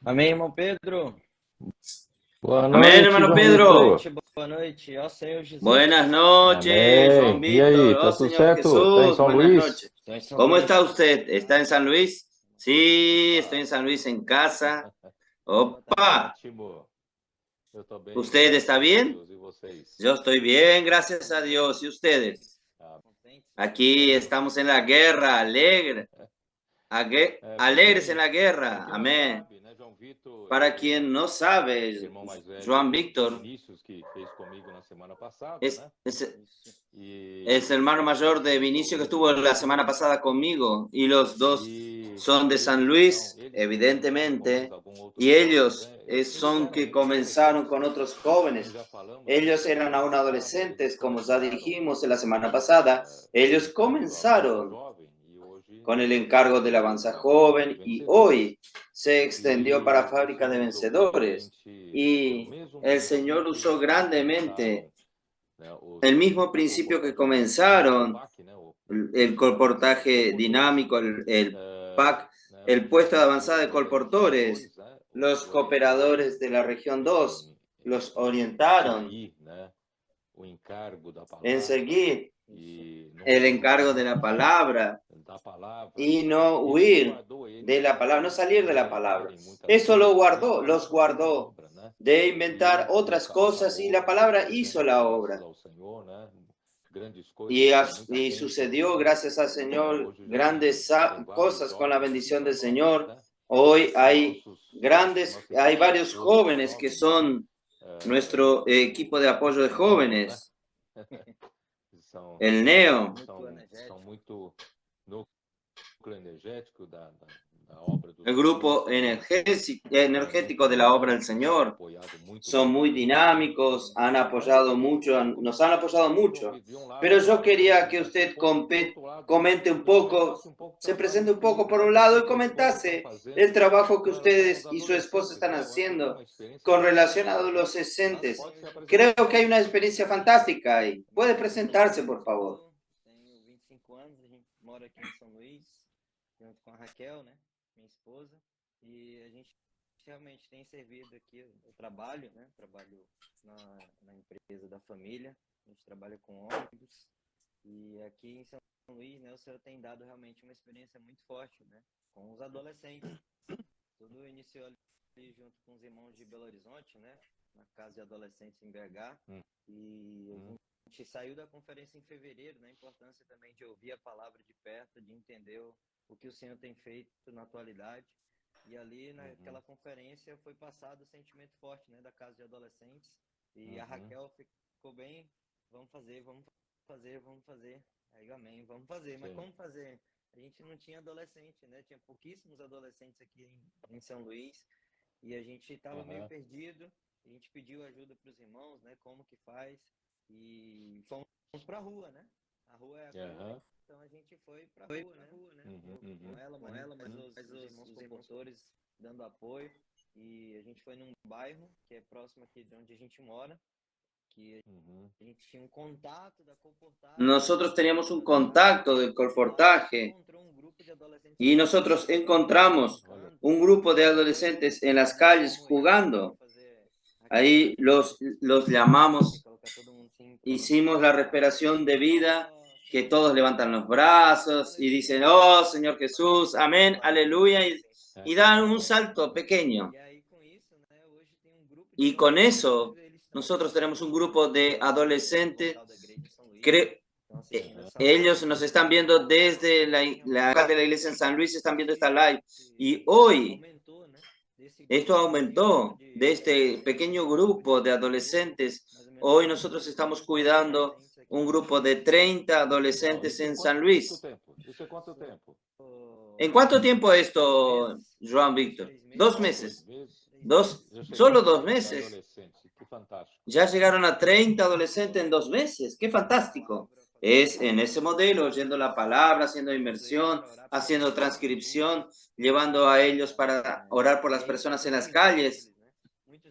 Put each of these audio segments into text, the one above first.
Amém, irmão Pedro? Boa Amén, noite, hermano João Pedro. Vitor. Boa noite, ó Senhor Jesus. Buenas noches, João Amém. E aí, Víctor. Oh, tá tudo Señor certo? Tá em Jesús, São buenas Luís? noches. Estou em São ¿Cómo Luís. está usted? ¿Está en San Luis? Sí, estoy Opa, en San Luis en casa. Exatamente. Opa, ótimo. Eu tô bem, ¿usted graças está a bien? Deus. E vocês? Yo estoy bien, gracias a Dios. ¿Y ustedes? Ah, Contentes, Aquí bem. estamos en la guerra, alegre, Para alegres en quem, la para guerra. quem não Amén. sabe, né, João Vitor, Para quien no esse sabe, irmão mais velho, Joan Víctor Vinícius, que fez comigo na semana passada, es, né? es, isso. es E hermano mayor de de São Vinicio que Luís, estuvo la semana pasada conmigo y los dos e son de San eles estão, Luis, eles com mais evidentemente, alguns outros y jovens, ellos né? son que Eles eram comenzaron adolescentes, con otros como jóvenes. já falamos na Ellos semana eran aún passada, eles adolescentes, como ya começaram dijimos en la semana pasada. com o Ellos encargo do Avança comenzaron Jovem e hoje con el está encargo del crescendo Avanza para a Fábrica de Joven y Vencedores. hoy se extendió para E o Fábrica de Senhor usou Vencedores. grandemente o Y mesmo el Señor princípio usó que grandemente começaram, né, el o mismo principio que comportamento dinâmico, o comenzaron, PAC, né, el posto de avançada de colportaje colportores, dinámico, el PAC, né, el os puesto de avanzada de cooperadores da região colportores, 2, né, os los orientaram cooperadores de la región 2 em, los em orientaron seguir, né, o encargo da en palavra seguir e não el encargo fugir de la palabra da palavra. y no Isso huir guardou de eles la palabra, no de salir de la palabra. inventarem muitas Eso lo coisas e a guardó, los palavra fez a guardó obra, né? de E inventar eles otras cosas y la palabra hizo fazendo la graças obra. ao Senhor, né? Grandes Y, coisas com muita y bênção, sucedió, né? gracias al Señor, Hoje grandes tem vários cosas con la jovens aqui bendición del para nós, Señor. né? Hoy hay Nossa hay equipe de varios apoio de jóvenes que jovens, né? son nuestro equipo de apoyo de O NEO, né? jóvenes, São, el NEO, são muito núcleo energético da obra do el Senhor, grupo são muito energético de la obra del dinâmicos, têm Señor. apoiado muito Son muy grandemente, né? dinámicos, han Mas apoyado mucho, eu nos han apoyado gostaria, João mucho. Vitor, de um lado Pero yo falar um quería que um usted pouco, por outro lado, comente un poco, comentasse um pouco o se trabalho presente un que poco por un vocês lado y e a esposa estão comentase el fazendo trabajo que com os ustedes y su esposa adolescentes, están né? Eu acho que tem haciendo uma experiência con muito relación a boa, né? adolescentes. Pode se Creo apresentar, que hay una João. experiencia fantástica ahí. Puede presentarse, por favor. Tenho 25 anos, a gente mora aqui em São Luís, junto com a Raquel, né, minha esposa, e a gente realmente tem servido aqui, eu trabalho, né, trabalho na empresa da família, a gente trabalha com ônibus, e aqui em São Luís, né, o Senhor tem dado realmente uma experiência muito forte, né, com os adolescentes. Tudo iniciou ali junto com os irmãos de Belo Horizonte, né, na casa de adolescentes em BH, e a gente saiu da conferência em fevereiro, né? A importância também de ouvir a palavra de perto, de entender o que o Senhor tem feito na atualidade. E ali, naquela conferência, foi passado o sentimento forte, né? Da casa de adolescentes. E a Raquel ficou bem, vamos fazer. Aí, amém, vamos fazer. Mas como fazer? A gente não tinha adolescente, né? Tinha pouquíssimos adolescentes aqui em São Luís. E a gente estava meio perdido. A gente pediu ajuda para os irmãos, né? Como que faz? E fomos pra rua, né? A rua é a rua, então a gente foi pra rua, né? Com ela, mas os irmãos compostores dando apoio. E a gente foi num bairro que é próximo aqui de onde a gente mora, que a gente tinha um contato da colportaje. Nosotros teníamos un contacto del colportaje y nosotros encontramos un grupo de adolescentes en las calles jugando. Ahí los llamamos, hicimos la respiración de vida, que todos levantan los brazos y dicen, oh Señor Jesús, amén, aleluya, y dan un salto pequeño. Y con eso nosotros tenemos un grupo de adolescentes, ellos nos están viendo desde la casa de la iglesia en San Luis, están viendo esta live, y hoy esto aumentó de este pequeño grupo de adolescentes. Hoy nosotros estamos cuidando un grupo de 30 adolescentes en San Luis. ¿En cuánto tiempo esto, Joan Víctor? 2 meses. Solo 2 meses. Ya llegaron a 30 adolescentes en 2 meses. ¡Qué fantástico! Es en ese modelo, oyendo la palabra, haciendo inmersión, haciendo transcripción, llevando a ellos para orar por las personas en las calles.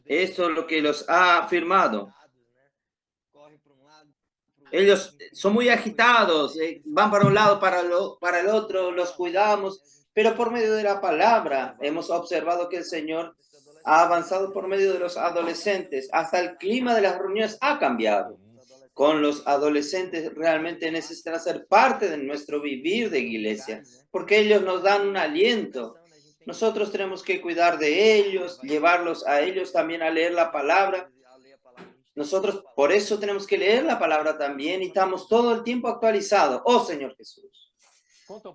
Esto es lo que los ha afirmado. Ellos son muy agitados, van para un lado, para el otro, los cuidamos, Pero por medio de la palabra hemos observado que el Señor ha avanzado por medio de los adolescentes. Hasta el clima de las reuniones ha cambiado. Con los adolescentes realmente necesitan ser parte de nuestro vivir de iglesia, porque ellos nos dan un aliento. Nosotros tenemos que cuidar de ellos, llevarlos a ellos también a leer la palabra. Nosotros por eso tenemos que leer la palabra también y estamos todo el tiempo actualizados. Oh Señor Jesús.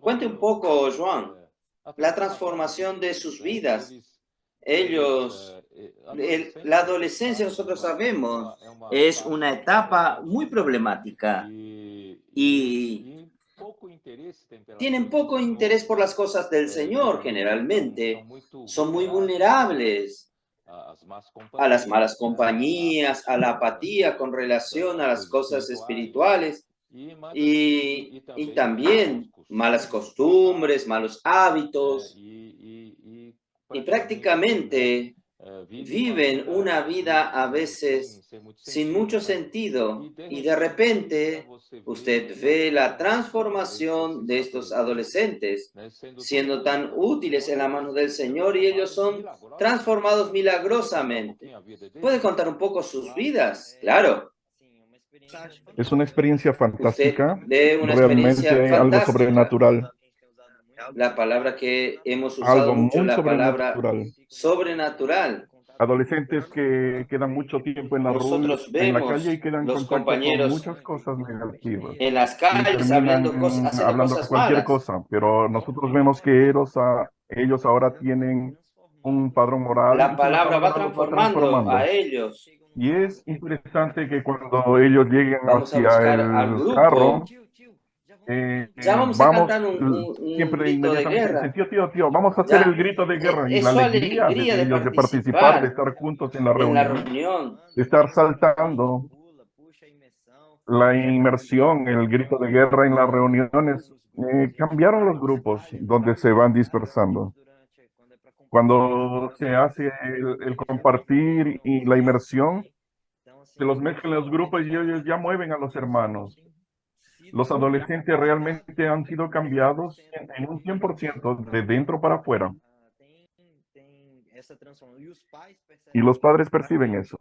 Cuente un poco, Joan, la transformación de sus vidas. Ellos, la adolescencia, nosotros sabemos, es una etapa muy problemática y tienen poco interés por las cosas del Señor generalmente. Son muy vulnerables a las malas compañías, a la apatía con relación a las cosas espirituales y también malas costumbres, malos hábitos. Y prácticamente viven una vida a veces sin mucho sentido y de repente usted ve la transformación de estos adolescentes siendo tan útiles en la mano del Señor y ellos son transformados milagrosamente. ¿Puede contar un poco sus vidas? Claro. Es una experiencia fantástica, Usted ve una realmente experiencia algo fantástica. sobrenatural, La palabra que hemos usado algo mucho, muy la palabra sobrenatural. sobrenatural. Adolescentes que quedan mucho tiempo en la Nosotros en la vemos calle y quedan en los contacto con compañeros muchas cosas negativas en las y calles terminan haciendo hablando cosas cualquier malas. cosa, pero nosotros vemos que ellos ahora tienen un padrón moral La y que la palabra va palabra los va transformando a transformando. ellos. Y es interesante que cuando ellos lleguen Vamos a hacia buscar al el grupo. carro, Ya vamos a cantar un siempre grito de inmediatamente guerra. dicen, tío, vamos a hacer Ya, el grito de guerra. Y es la su alegría alegría de ellos de participar, de estar juntos en la en la reunión, reunión. de estar saltando, la inmersión, el grito de guerra en las reuniones, cambiaron los grupos donde se van dispersando. Cuando se hace el compartir y la inmersión, se los mezclan los grupos y ellos ya mueven a los hermanos. Los adolescentes realmente han sido cambiados en un 100% de dentro para afuera. Y los padres perciben eso.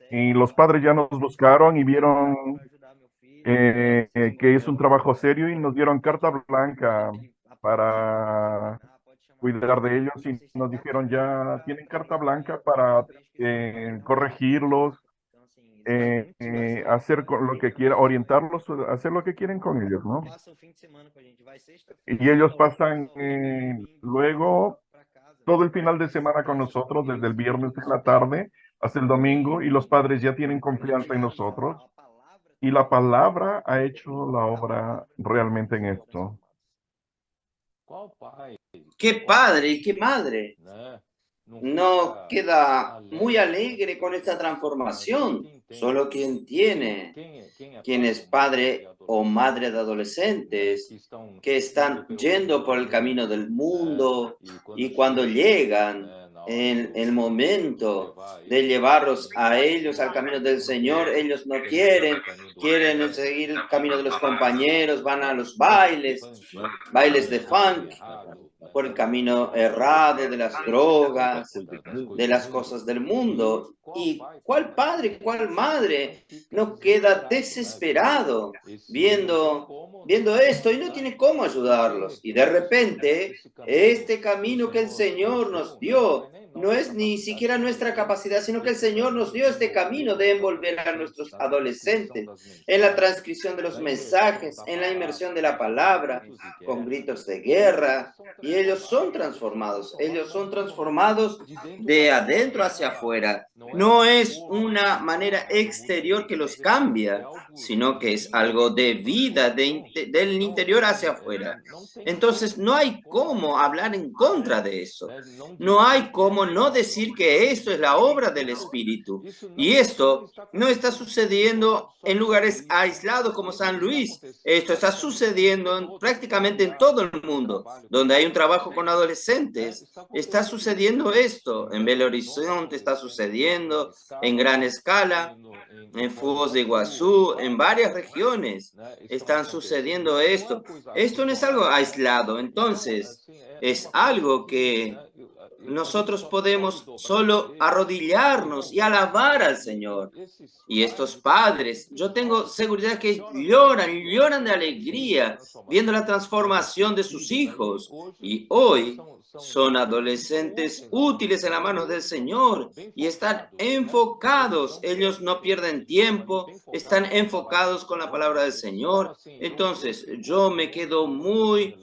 Y los padres ya nos buscaron y vieron que es un trabajo serio y nos dieron carta blanca para cuidar de ellos y nos dijeron ya tienen carta blanca para corregirlos, hacer lo que quieran, orientarlos, hacer lo que quieren con ellos, ¿no? Y ellos pasan luego todo el final de semana con nosotros, desde el viernes en la tarde hasta el domingo, y los padres ya tienen confianza en nosotros. Y la palabra ha hecho la obra realmente en esto. Qué padre y qué madre no queda muy alegre con esta transformación. Solo quien es padre o madre de adolescentes que están yendo por el camino del mundo y cuando llegan en el momento de llevarlos a ellos al camino del Señor, ellos no quieren seguir el camino de los compañeros, van a los bailes de funk, por el camino errado de las drogas, de las cosas del mundo. ¿Y cuál padre, cuál madre no queda desesperado viendo esto y no tiene cómo ayudarlos? Y de repente, este camino que el Señor nos dio no es ni siquiera nuestra capacidad, sino que el Señor nos dio este camino de envolver a nuestros adolescentes en la transcripción de los mensajes, en la inmersión de la palabra, con gritos de guerra, y ellos son transformados de adentro hacia afuera. No es una manera exterior que los cambia, sino que es algo de vida, del interior hacia afuera. Entonces no hay cómo hablar en contra de eso. No hay cómo ¿cómo no decir que esto es la obra del Espíritu? Y esto no está sucediendo en lugares aislados como San Luis. Esto está sucediendo prácticamente en todo el mundo, donde hay un trabajo con adolescentes. Está sucediendo esto. En Belo Horizonte está sucediendo en gran escala, en Foz de Iguazú, en varias regiones están sucediendo esto. Esto no es algo aislado, entonces es algo que nosotros podemos solo arrodillarnos y alabar al Señor. Y estos padres, yo tengo seguridad que lloran de alegría viendo la transformación de sus hijos. Y hoy son adolescentes útiles en las manos del Señor y están enfocados. Ellos no pierden tiempo, están enfocados con la palabra del Señor. Entonces, yo me quedo muy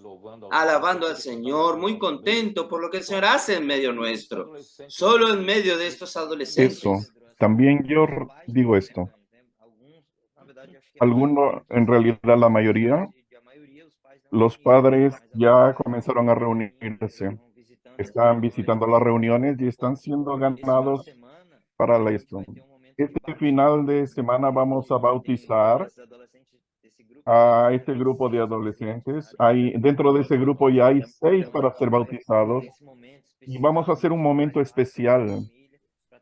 alabando al Señor, muy contento por lo que el Señor hace en medio nuestro, solo en medio de estos adolescentes. Eso, también yo digo esto. Algunos, en realidad la mayoría, los padres ya comenzaron a reunirse. Están visitando las reuniones y están siendo ganados para esto. Este final de semana vamos a bautizar a este grupo de adolescentes. Dentro de ese grupo ya hay 6 para ser bautizados y vamos a hacer un momento especial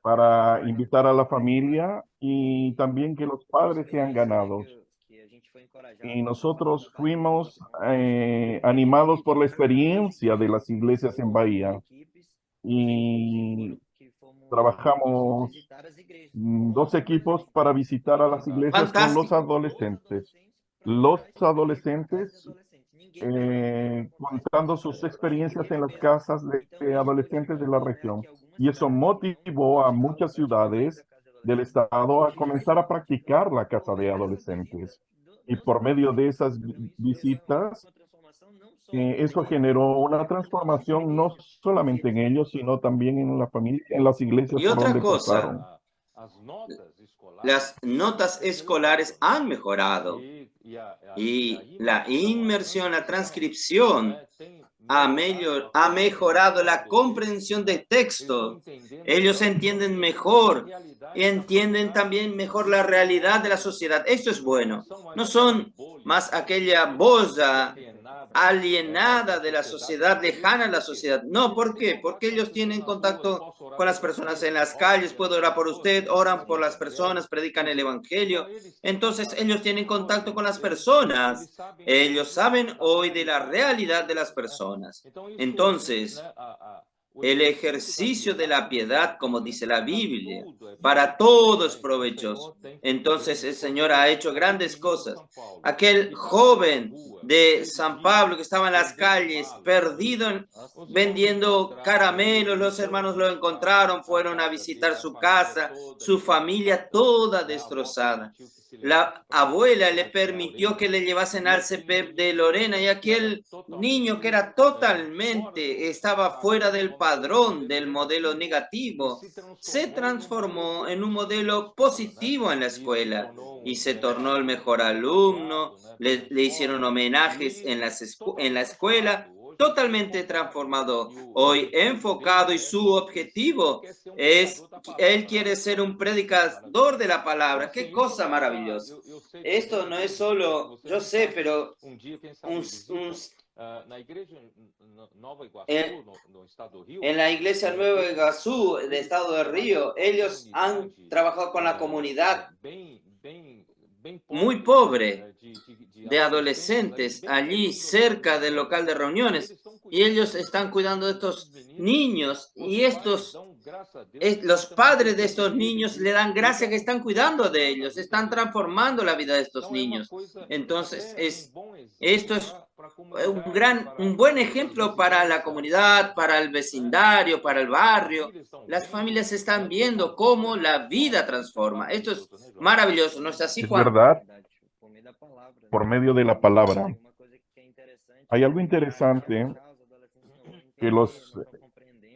para invitar a la familia y también que los padres sean ganados. Y nosotros fuimos animados por la experiencia de las iglesias en Bahía y trabajamos 2 equipos para visitar a las iglesias con los Fantástico. adolescentes. Los adolescentes contando sus experiencias en las casas de adolescentes de la región. Y eso motivó a muchas ciudades del estado a comenzar a practicar la casa de adolescentes. Y por medio de esas visitas, eso generó una transformación no solamente en ellos, sino también en la familia, en las iglesias Y por otra donde cosa, pasaron. las notas escolares han mejorado y la inmersión, la transcripción ha mejorado la comprensión de texto. Ellos entienden mejor y entienden también mejor la realidad de la sociedad. Esto es bueno. No son más aquella boya alienada de la sociedad, lejana a la sociedad. No, ¿por qué? Porque ellos tienen contacto con las personas en las calles. Puedo orar por usted, oran por las personas, predican el evangelio. Entonces ellos tienen contacto con las personas. Ellos saben hoy de la realidad de las personas. Entonces, el ejercicio de la piedad, como dice la Biblia, para todos es provechoso. Entonces el Señor ha hecho grandes cosas. Aquel joven de San Pablo que estaba en las calles, perdido, vendiendo caramelos, los hermanos lo encontraron, fueron a visitar su casa, su familia toda destrozada. La abuela le permitió que le llevasen al CPEP de Lorena y aquel niño que era totalmente, estaba fuera del padrón, del modelo negativo, se transformó en un modelo positivo en la escuela y se tornó el mejor alumno, le hicieron homenajes en la escuela, totalmente transformado, hoy enfocado y su objetivo es, él quiere ser un predicador de la palabra. Qué cosa maravillosa. Esto no es solo, yo sé, pero en la iglesia Nueva Iguazú, del estado de Río, ellos han trabajado con la comunidad muy pobre de adolescentes allí cerca del local de reuniones y ellos están cuidando de estos niños y los padres de estos niños le dan gracias que están cuidando de ellos, están transformando la vida de estos niños. Entonces, esto es un buen ejemplo para la comunidad, para el vecindario, para el barrio. Las familias están viendo cómo la vida transforma. Esto es maravilloso, ¿no es así, Es Juan? verdad, por medio de la palabra. Hay algo interesante que los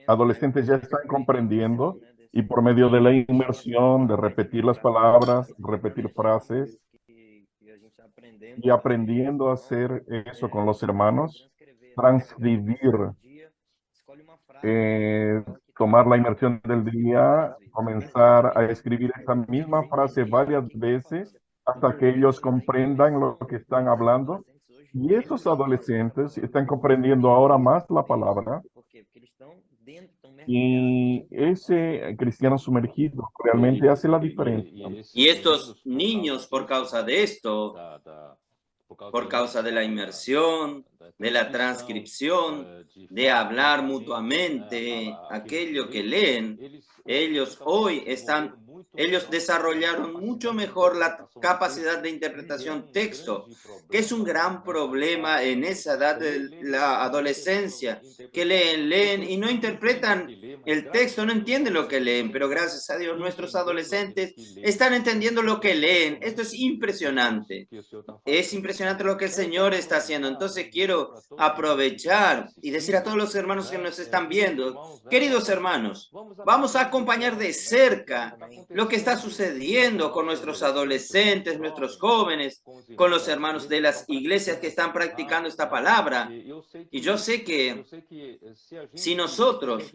adolescentes ya están comprendiendo y por medio de la inmersión, de repetir las palabras, repetir frases y aprendiendo a hacer eso con los hermanos, transcribir tomar la inmersión del día, comenzar a escribir esa misma frase varias veces hasta que ellos comprendan lo que están hablando. Y esos adolescentes están comprendiendo ahora más la palabra. Y ese cristiano sumergido realmente hace la diferencia. Y estos niños, por causa de esto, por causa de la inmersión, de la transcripción, de hablar mutuamente aquello que leen, ellos desarrollaron mucho mejor la capacidad de interpretación texto, que es un gran problema en esa edad de la adolescencia, que leen y no interpretan el texto, no entienden lo que leen, pero gracias a Dios nuestros adolescentes están entendiendo lo que leen. Esto es impresionante. Es impresionante lo que el Señor está haciendo. Entonces quiero aprovechar y decir a todos los hermanos que nos están viendo, queridos hermanos, vamos a acompañar de cerca lo que está sucediendo con nuestros adolescentes, nuestros jóvenes, con los hermanos de las iglesias que están practicando esta palabra. Y yo sé que si nosotros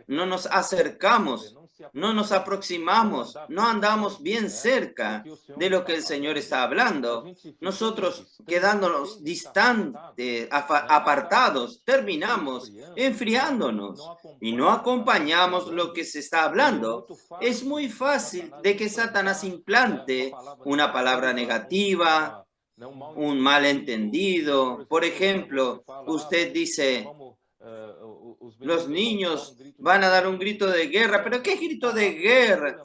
no nos acercamos, no nos aproximamos, no andamos bien cerca de lo que el Señor está hablando, nosotros quedándonos distantes, apartados, terminamos enfriándonos y no acompañamos lo que se está hablando. Es muy fácil de que Satanás implante una palabra negativa, un malentendido. Por ejemplo, usted dice, los niños van a dar un grito de guerra. ¿Pero qué grito de guerra?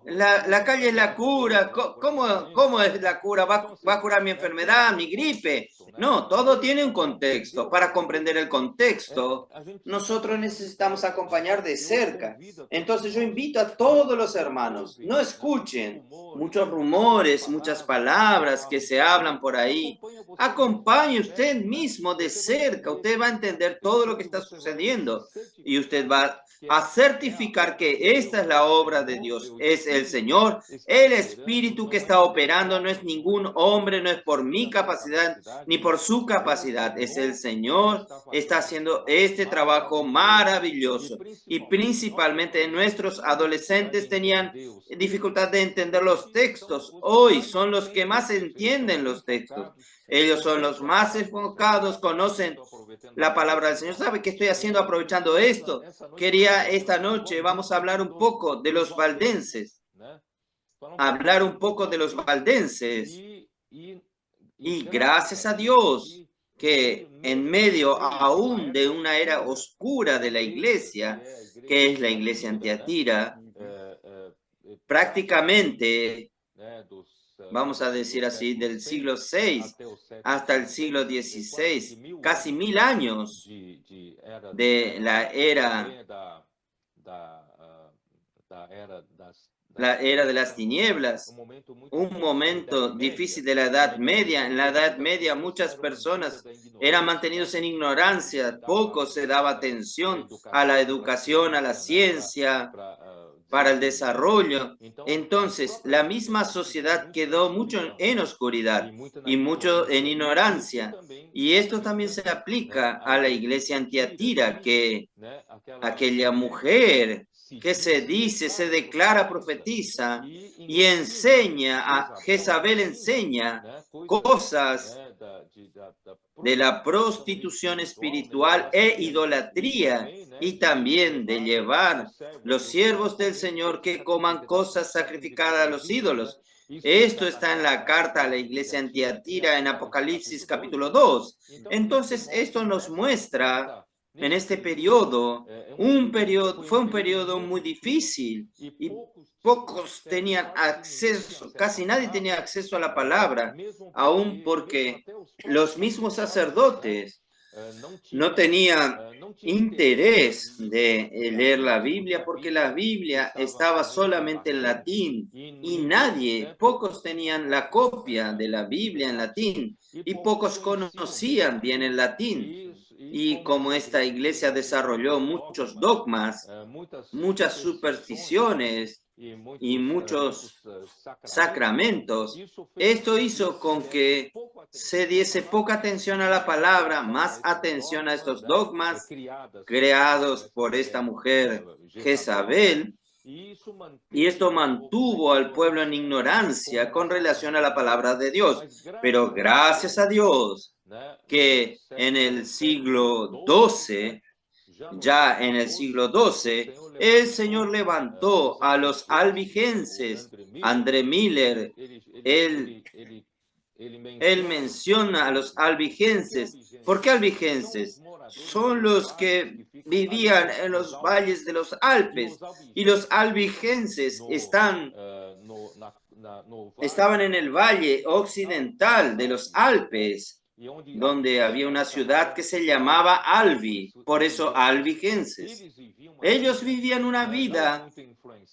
La calle es la cura. ¿Cómo es la cura? ¿Va a curar mi enfermedad, mi gripe? No, todo tiene un contexto. Para comprender el contexto, nosotros necesitamos acompañar de cerca. Entonces yo invito a todos los hermanos, no escuchen muchos rumores, muchas palabras que se hablan por ahí. Acompañe usted mismo de cerca. Usted va a entender todo lo que está sucediendo y usted va a certificar que esta es la obra de Dios. Es el Señor, el Espíritu que está operando. No es ningún hombre, no es por mi capacidad ni por su capacidad. Es el Señor, está haciendo este trabajo maravilloso. Y principalmente nuestros adolescentes tenían dificultad de entender los textos. Hoy son los que más entienden los textos. Ellos son los más enfocados, conocen la palabra del Señor. ¿Sabe qué estoy haciendo aprovechando esto? Quería esta noche, vamos a hablar un poco de los valdenses. Hablar un poco de los valdenses. Y gracias a Dios que en medio aún de una era oscura de la iglesia, que es la iglesia en Tiatira, prácticamente, vamos a decir así, del siglo VI hasta el siglo XVI, casi 1000 años de la era de las tinieblas, un momento difícil de la Edad Media. En la Edad Media muchas personas eran mantenidos en ignorancia, poco se daba atención a la educación, a la ciencia, para el desarrollo. Entonces, la misma sociedad quedó mucho en oscuridad y mucho en ignorancia. Y esto también se aplica a la iglesia en Tiatira, que aquella mujer que se dice, se declara, profetiza y enseña, a Jezabel enseña cosas de la prostitución espiritual e idolatría, y también de llevar los siervos del Señor que coman cosas sacrificadas a los ídolos. Esto está en la carta a la iglesia en Tiatira en Apocalipsis capítulo 2. Entonces esto nos muestra en este periodo, fue un periodo muy difícil y pocos tenían acceso, casi nadie tenía acceso a la palabra, aún porque los mismos sacerdotes no tenían interés de leer la Biblia, porque la Biblia estaba solamente en latín y pocos tenían la copia de la Biblia en latín y pocos conocían bien el latín. Y como esta iglesia desarrolló muchos dogmas, muchas supersticiones y muchos sacramentos, esto hizo con que se diese poca atención a la palabra, más atención a estos dogmas creados por esta mujer Jezabel, y esto mantuvo al pueblo en ignorancia con relación a la palabra de Dios. Pero gracias a Dios que en el siglo XII, ya en el siglo XII, el Señor levantó a los albigenses. André Miller, él menciona a los albigenses. ¿Por qué albigenses? Son los que vivían en los valles de los Alpes, y los albigenses estaban en el valle occidental de los Alpes, donde había una ciudad que se llamaba Albi, por eso albigenses. Ellos vivían una vida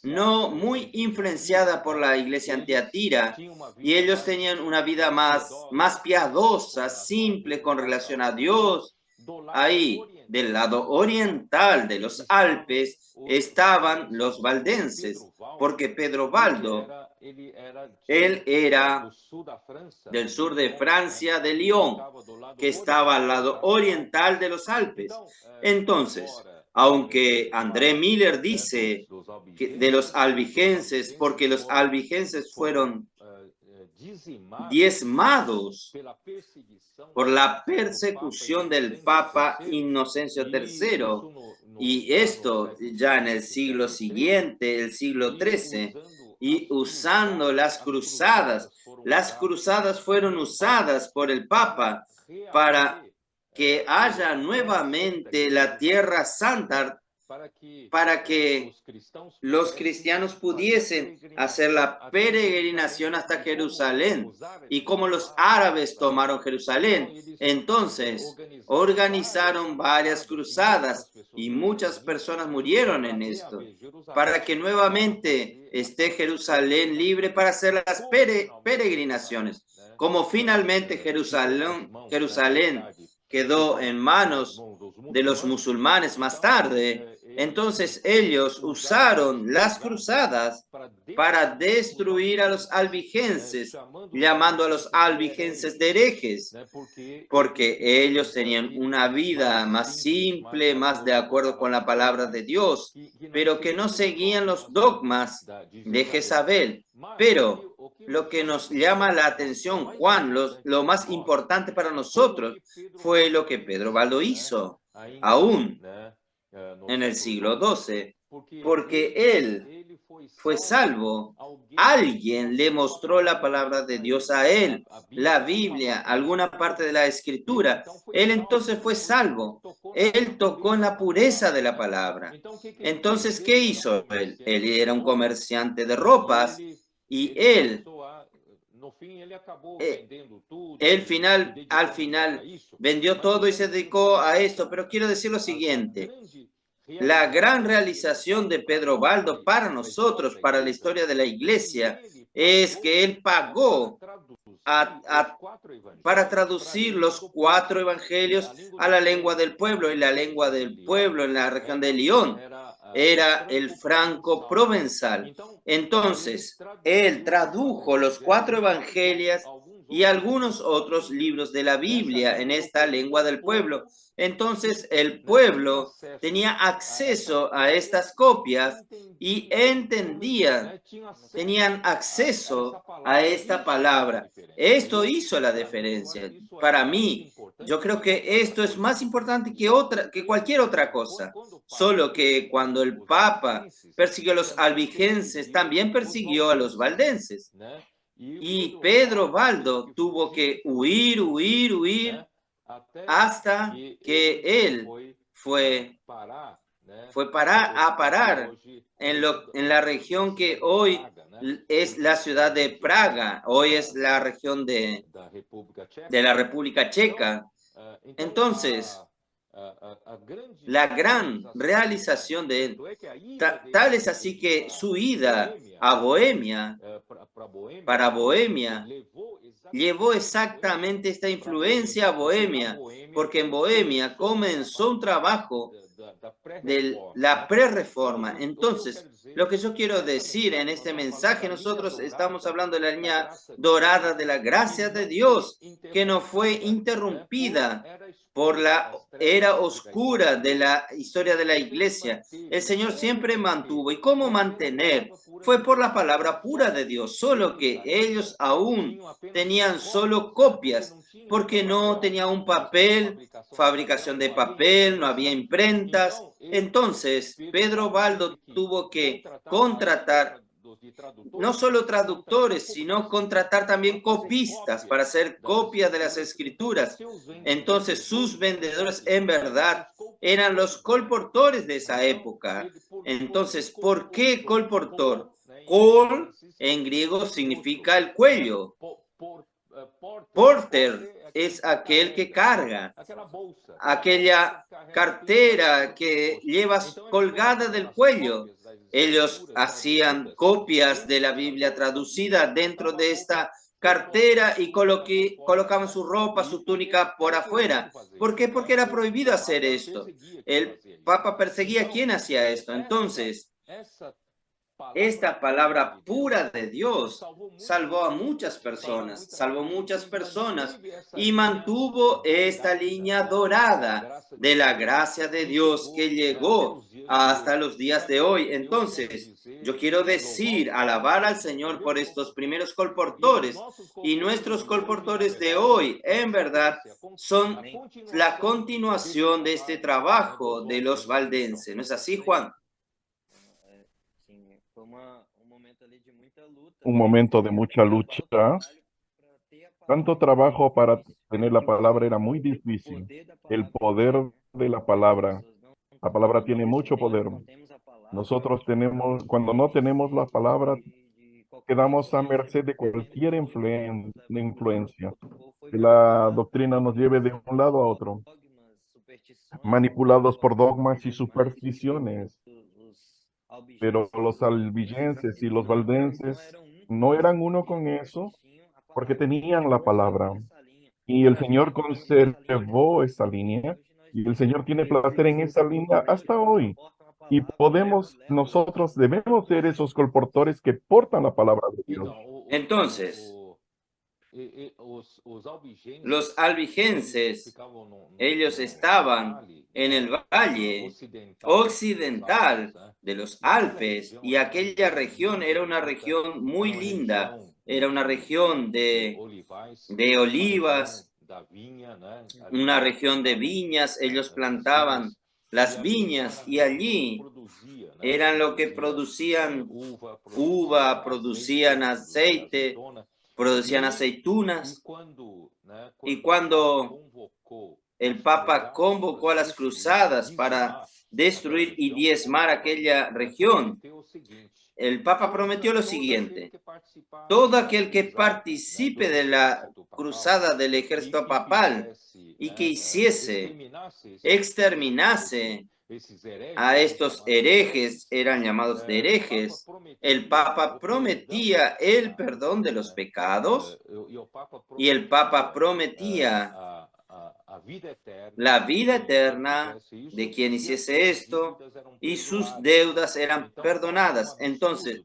no muy influenciada por la iglesia en Tiatira, y ellos tenían una vida más piadosa, simple con relación a Dios. Ahí, del lado oriental de los Alpes, estaban los valdenses, porque Pedro Baldo, él era del sur de Francia, de Lyon, que estaba al lado oriental de los Alpes. Entonces, aunque André Miller dice que de los albigenses, porque los albigenses fueron diezmados por la persecución del Papa Inocencio III, y esto ya en el siglo siguiente, el siglo XIII, y usando las cruzadas. Las cruzadas fueron usadas por el Papa para que haya nuevamente la Tierra Santa, para que los cristianos pudiesen hacer la peregrinación hasta Jerusalén. Y como los árabes tomaron Jerusalén, entonces organizaron varias cruzadas y muchas personas murieron en esto, para que nuevamente esté Jerusalén libre para hacer las peregrinaciones. Como finalmente Jerusalén quedó en manos de los musulmanes más tarde, entonces ellos usaron las cruzadas para destruir a los albigenses, llamando a los albigenses de herejes, porque ellos tenían una vida más simple, más de acuerdo con la palabra de Dios, pero que no seguían los dogmas de Jezabel. Pero lo que nos llama la atención, Juan, lo más importante para nosotros fue lo que Pedro Baldo hizo, aún en el siglo XII, porque él fue salvo. Alguien le mostró la palabra de Dios a él, la Biblia, alguna parte de la Escritura. Él entonces fue salvo. Él tocó en la pureza de la palabra. Entonces, ¿qué hizo él? Él era un comerciante de ropas, y él al final vendió todo y se dedicó a esto. Pero quiero decir lo siguiente: la gran realización de Pedro Baldo para nosotros, para la historia de la iglesia, es que él pagó para traducir los 4 evangelios a la lengua del pueblo, y la lengua del pueblo en la región de Lyon era el franco-provenzal. Entonces, él tradujo los 4 evangelios y algunos otros libros de la Biblia en esta lengua del pueblo. Entonces, el pueblo tenía acceso a estas copias y tenían acceso a esta palabra. Esto hizo la diferencia. Para mí, yo creo que esto es más importante que cualquier otra cosa. Solo que cuando el Papa persiguió a los albigenses, también persiguió a los valdenses. Y Pedro Baldo tuvo que huir hasta que él fue a parar en la región que hoy es la ciudad de Praga, hoy es la región de la República Checa. Entonces, la gran realización de él, tal es así que su ida a Bohemia, para Bohemia, llevó exactamente esta influencia a Bohemia, porque en Bohemia comenzó un trabajo de la pre-reforma. Entonces, lo que yo quiero decir en este mensaje, nosotros estamos hablando de la línea dorada de la gracia de Dios, que no fue interrumpida por la era oscura de la historia de la iglesia. El Señor siempre mantuvo. ¿Y cómo mantener? Fue por la palabra pura de Dios, solo que ellos aún tenían solo copias, porque no tenía un papel, fabricación de papel, no había imprentas. Entonces, Pedro Baldo tuvo que contratar no solo traductores, sino contratar también copistas para hacer copias de las escrituras. Entonces, sus vendedores en verdad eran los colportores de esa época. Entonces, ¿por qué colportor? Col en griego significa el cuello. Porter es aquel que carga, aquella cartera que llevas colgada del cuello. Ellos hacían copias de la Biblia traducida dentro de esta cartera y colocaban su ropa, su túnica por afuera. ¿Por qué? Porque era prohibido hacer esto. El Papa perseguía a quien hacía esto. Entonces, esta palabra pura de Dios salvó a muchas personas, y mantuvo esta línea dorada de la gracia de Dios que llegó hasta los días de hoy. Entonces, yo quiero decir, alabar al Señor por estos primeros colportores, y nuestros colportores de hoy, en verdad, son la continuación de este trabajo de los valdenses. ¿No es así, Juan? Un momento de mucha lucha. Tanto trabajo para tener la palabra era muy difícil. El poder de la palabra tiene mucho poder. Nosotros tenemos, cuando no tenemos la palabra, quedamos a merced de cualquier influencia. Que la doctrina nos lleve de un lado a otro, manipulados por dogmas y supersticiones. Pero los albigenses y los valdenses no eran uno con eso, porque tenían la palabra. Y el Señor conservó esa línea, y el Señor tiene placer en esa línea hasta hoy. Y nosotros debemos ser esos colportores que portan la palabra de Dios. Entonces, los albigenses, ellos estaban en el valle occidental de los Alpes, y aquella región era una región muy linda, era una región de olivas, una región de viñas. Ellos plantaban las viñas y allí eran lo que producían uva, producían aceite, producían aceitunas. Y cuando el Papa convocó a las cruzadas para destruir y diezmar aquella región, el Papa prometió lo siguiente: todo aquel que participe de la cruzada del ejército papal y que exterminase a estos herejes, eran llamados de herejes, el Papa prometía el perdón de los pecados, y el Papa prometía la vida eterna de quien hiciese esto, y sus deudas eran perdonadas. Entonces,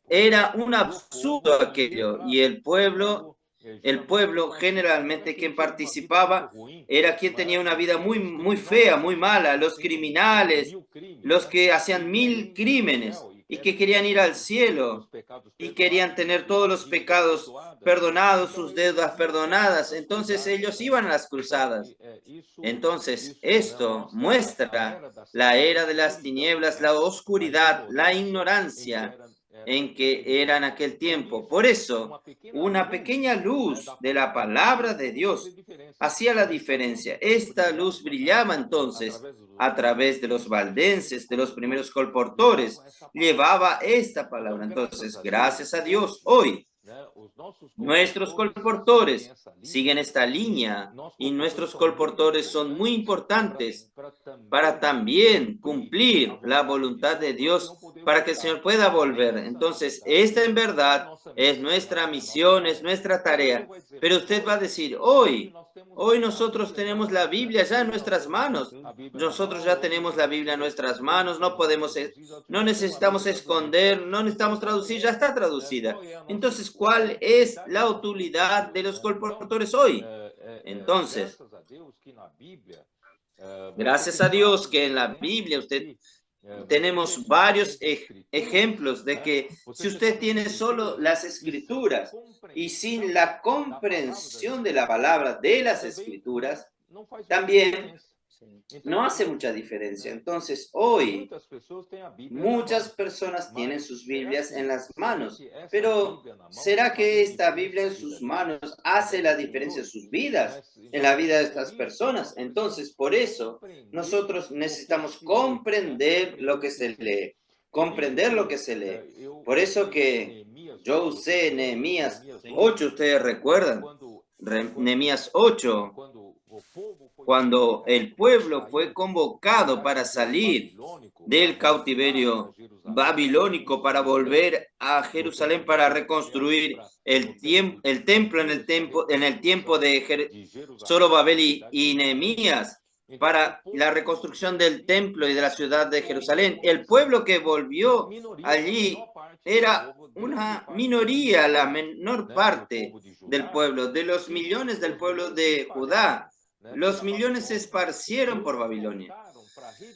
era un absurdo aquello, y el pueblo generalmente quien participaba era quien tenía una vida muy, muy fea, muy mala, los criminales, los que hacían 1000 crímenes y que querían ir al cielo y querían tener todos los pecados perdonados, sus deudas perdonadas. Entonces ellos iban a las cruzadas. Entonces esto muestra la era de las tinieblas, la oscuridad, la ignorancia en que era en aquel tiempo. Por eso, una pequeña luz de la palabra de Dios hacía la diferencia. Esta luz brillaba entonces a través de los valdenses, de los primeros colportores, llevaba esta palabra. Entonces, gracias a Dios, hoy nuestros colportores siguen esta línea, y nuestros colportores son muy importantes para también cumplir la voluntad de Dios, para que el Señor pueda volver. Entonces, esta en verdad es nuestra misión, es nuestra tarea. Pero usted va a decir, hoy nosotros tenemos la Biblia ya en nuestras manos. Nosotros ya tenemos la Biblia en nuestras manos, no necesitamos esconder, no necesitamos traducir, ya está traducida. Entonces, ¿cuál es la utilidad de los colportores hoy? Entonces, gracias a Dios que en la Biblia tenemos varios ejemplos de que si usted tiene solo las escrituras y sin la comprensión de la palabra de las escrituras, también no hace mucha diferencia. Entonces, hoy, muchas personas tienen sus Biblias en las manos, pero ¿será que esta Biblia en sus manos hace la diferencia en sus vidas, en la vida de estas personas? Entonces, por eso, nosotros necesitamos comprender lo que se lee, comprender lo que se lee. Por eso que yo usé Nehemías 8, ustedes recuerdan, Nehemías 8, cuando el pueblo fue convocado para salir del cautiverio babilónico para volver a Jerusalén para reconstruir el templo en el tiempo de Zorobabel y Nehemías, para la reconstrucción del templo y de la ciudad de Jerusalén. El pueblo que volvió allí era una minoría, la menor parte del pueblo, de los millones del pueblo de Judá. Los millones se esparcieron por Babilonia.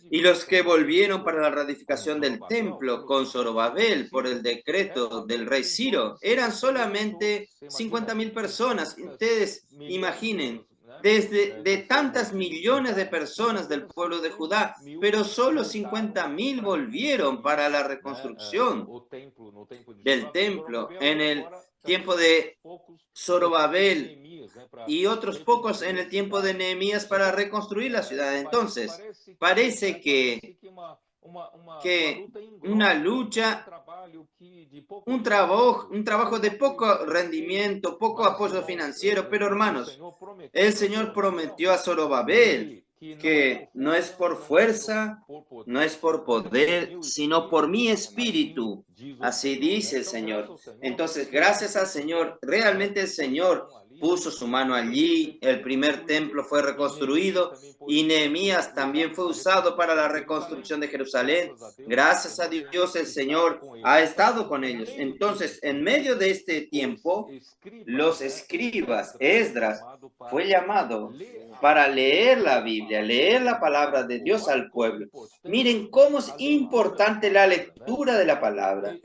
Y los que volvieron para la reedificación del templo con Zorobabel por el decreto del rey Ciro eran solamente 50,000 personas. Ustedes imaginen, de tantas millones de personas del pueblo de Judá, pero solo 50,000 volvieron para la reconstrucción del templo en el tiempo de Zorobabel y otros pocos en el tiempo de Nehemías para reconstruir la ciudad. Entonces, parece que una lucha, un trabajo de poco rendimiento, poco apoyo financiero, pero hermanos, el Señor prometió a Zorobabel que no es por fuerza, no es por poder, sino por mi espíritu. Así dice el Señor. Entonces, gracias al Señor, realmente el Señor puso su mano allí, el primer templo fue reconstruido y Nehemías también fue usado para la reconstrucción de Jerusalén. Gracias a Dios el Señor ha estado con ellos. Entonces, en medio de este tiempo, los escribas, Esdras, fue llamado para leer la Biblia, leer la palabra de Dios al pueblo. Miren cómo es importante la lectura de la palabra.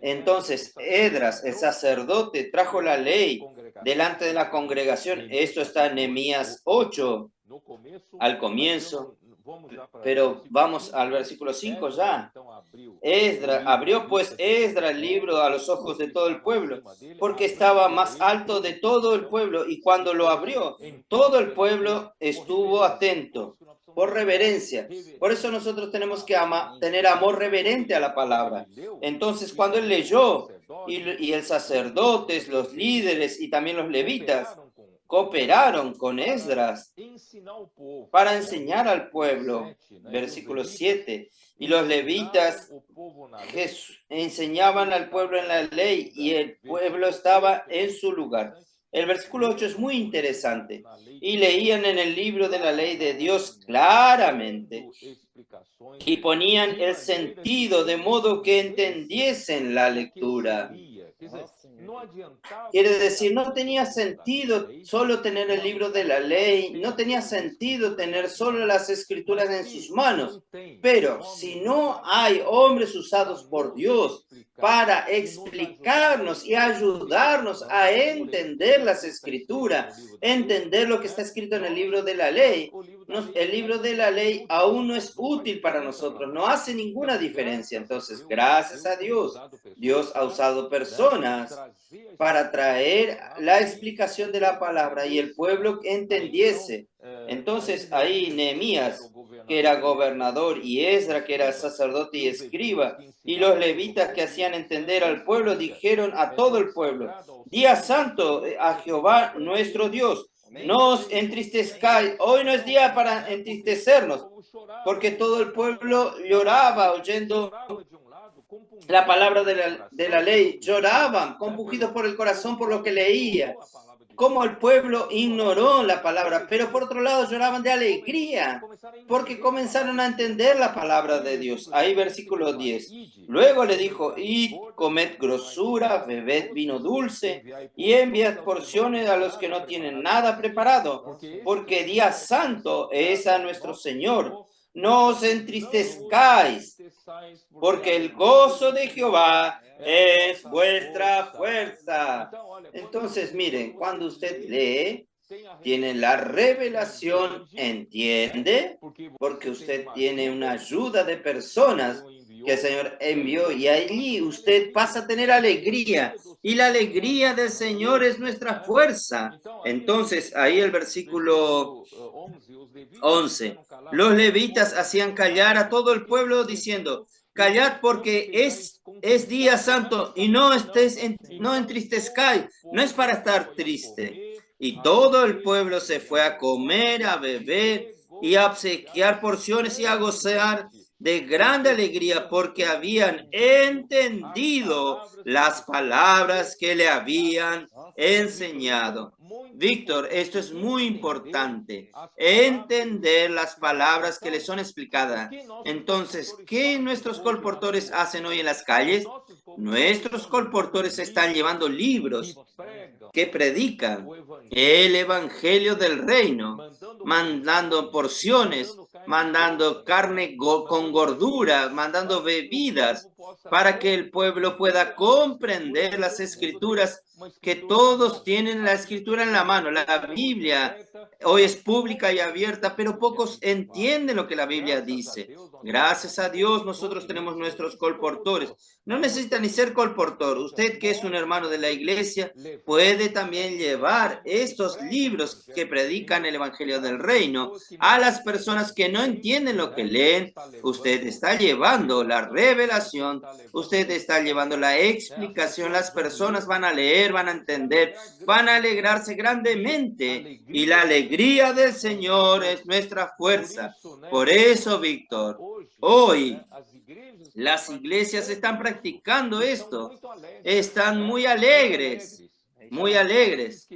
Entonces, Esdras, el sacerdote, trajo la ley delante de la congregación. Esto está en Nehemías 8, al comienzo, pero vamos al versículo 5 ya. Abrió pues Esdras el libro a los ojos de todo el pueblo, porque estaba más alto de todo el pueblo, y cuando lo abrió, todo el pueblo estuvo atento, por reverencia. Por eso nosotros tenemos que tener amor reverente a la palabra. Entonces, cuando él leyó, y el sacerdotes, los líderes y también los levitas cooperaron con Esdras para enseñar al pueblo. Versículo 7. Y los levitas enseñaban al pueblo en la ley y el pueblo estaba en su lugar. El versículo 8 es muy interesante. Y leían en el libro de la ley de Dios claramente y ponían el sentido de modo que entendiesen la lectura. Quiere decir, no tenía sentido solo tener el libro de la ley, no tenía sentido tener solo las escrituras en sus manos, pero si no hay hombres usados por Dios para explicarnos y ayudarnos a entender las escrituras, entender lo que está escrito en el libro de la ley, el libro de la ley aún no es útil para nosotros, no hace ninguna diferencia. Entonces, gracias a Dios, Dios ha usado personas para traer la explicación de la palabra y el pueblo entendiese. Entonces, ahí Nehemías, que era gobernador, y Esdras, que era sacerdote y escriba, y los levitas que hacían entender al pueblo, dijeron a todo el pueblo: Día santo a Jehová nuestro Dios. No os entristezcáis, hoy no es día para entristecernos, porque todo el pueblo lloraba oyendo la palabra de la ley, lloraban, compungidos por el corazón por lo que leía. Como el pueblo ignoró la palabra, pero por otro lado lloraban de alegría, porque comenzaron a entender la palabra de Dios. Ahí versículo 10. Luego le dijo, id, comed grosura, bebed vino dulce, y enviad porciones a los que no tienen nada preparado, porque día santo es a nuestro Señor. No os entristezcáis, porque el gozo de Jehová es vuestra fuerza. Entonces, miren, cuando usted lee, tiene la revelación, entiende, porque usted tiene una ayuda de personas que el Señor envió, y allí usted pasa a tener alegría, y la alegría del Señor es nuestra fuerza. Entonces, ahí el versículo 11, los levitas hacían callar a todo el pueblo diciendo, callad porque es día santo y no entristezcáis, no es para estar triste. Y todo el pueblo se fue a comer, a beber y a obsequiar porciones y a gozar de grande alegría porque habían entendido las palabras que le habían enseñado. Víctor, esto es muy importante, entender las palabras que le son explicadas. Entonces, ¿qué nuestros colportores hacen hoy en las calles? Nuestros colportores están llevando libros que predican el evangelio del reino, mandando porciones, mandando carne con gordura, mandando bebidas, para que el pueblo pueda comprender las escrituras, que todos tienen la escritura en la mano. La Biblia hoy es pública y abierta, pero pocos entienden lo que la Biblia dice. Gracias a Dios nosotros tenemos nuestros colportores. No necesita ni ser colportor. Usted que es un hermano de la iglesia puede también llevar estos libros que predican el evangelio del reino a las personas que no entienden lo que leen. Usted está llevando la revelación, usted está llevando la explicación. Las personas van a leer, van a entender, van a alegrarse grandemente, y la alegría del Señor es nuestra fuerza. Por eso, Víctor, hoy las iglesias están practicando esto, están muy alegres, muy alegres.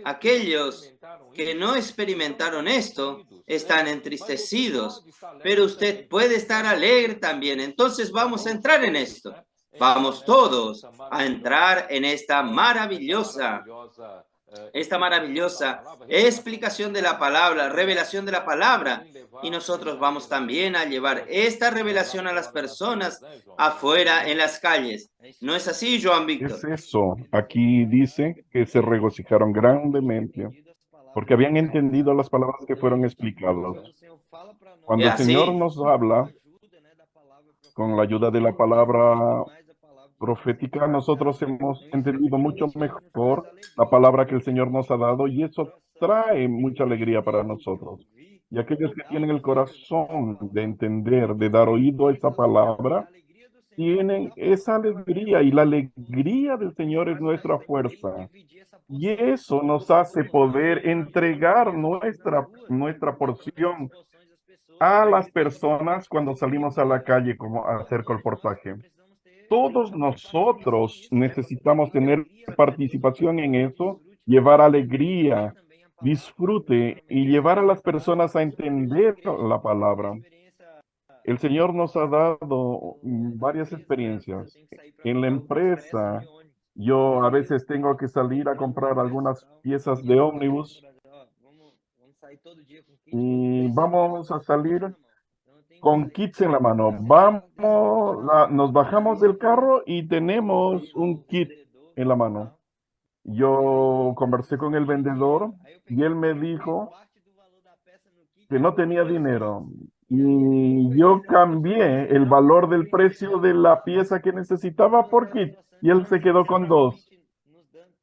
Aquellos que no experimentaron esto están entristecidos, pero usted puede estar alegre también. Entonces vamos a entrar en esto. Vamos todos a entrar en esta maravillosa explicación de la palabra, revelación de la palabra. Y nosotros vamos también a llevar esta revelación a las personas afuera en las calles. ¿No es así, Joan Víctor? Es eso. Aquí dice que se regocijaron grandemente porque habían entendido las palabras que fueron explicadas. Cuando el Señor nos habla con la ayuda de la palabra profética, nosotros hemos entendido mucho mejor la palabra que el Señor nos ha dado, y eso trae mucha alegría para nosotros. Y aquellos que tienen el corazón de entender, de dar oído a esa palabra, tienen esa alegría, y la alegría del Señor es nuestra fuerza. Y eso nos hace poder entregar nuestra porción a las personas cuando salimos a la calle como a hacer colportaje. Todos nosotros necesitamos tener participación en eso, llevar alegría, disfrute y llevar a las personas a entender la palabra. El Señor nos ha dado varias experiencias. En la empresa, yo a veces tengo que salir a comprar algunas piezas de ómnibus y vamos a salir con kits en la mano. Nos bajamos del carro y tenemos un kit en la mano. Yo conversé con el vendedor y él me dijo que no tenía dinero. Y yo cambié el valor del precio de la pieza que necesitaba por kit, y él se quedó con 2.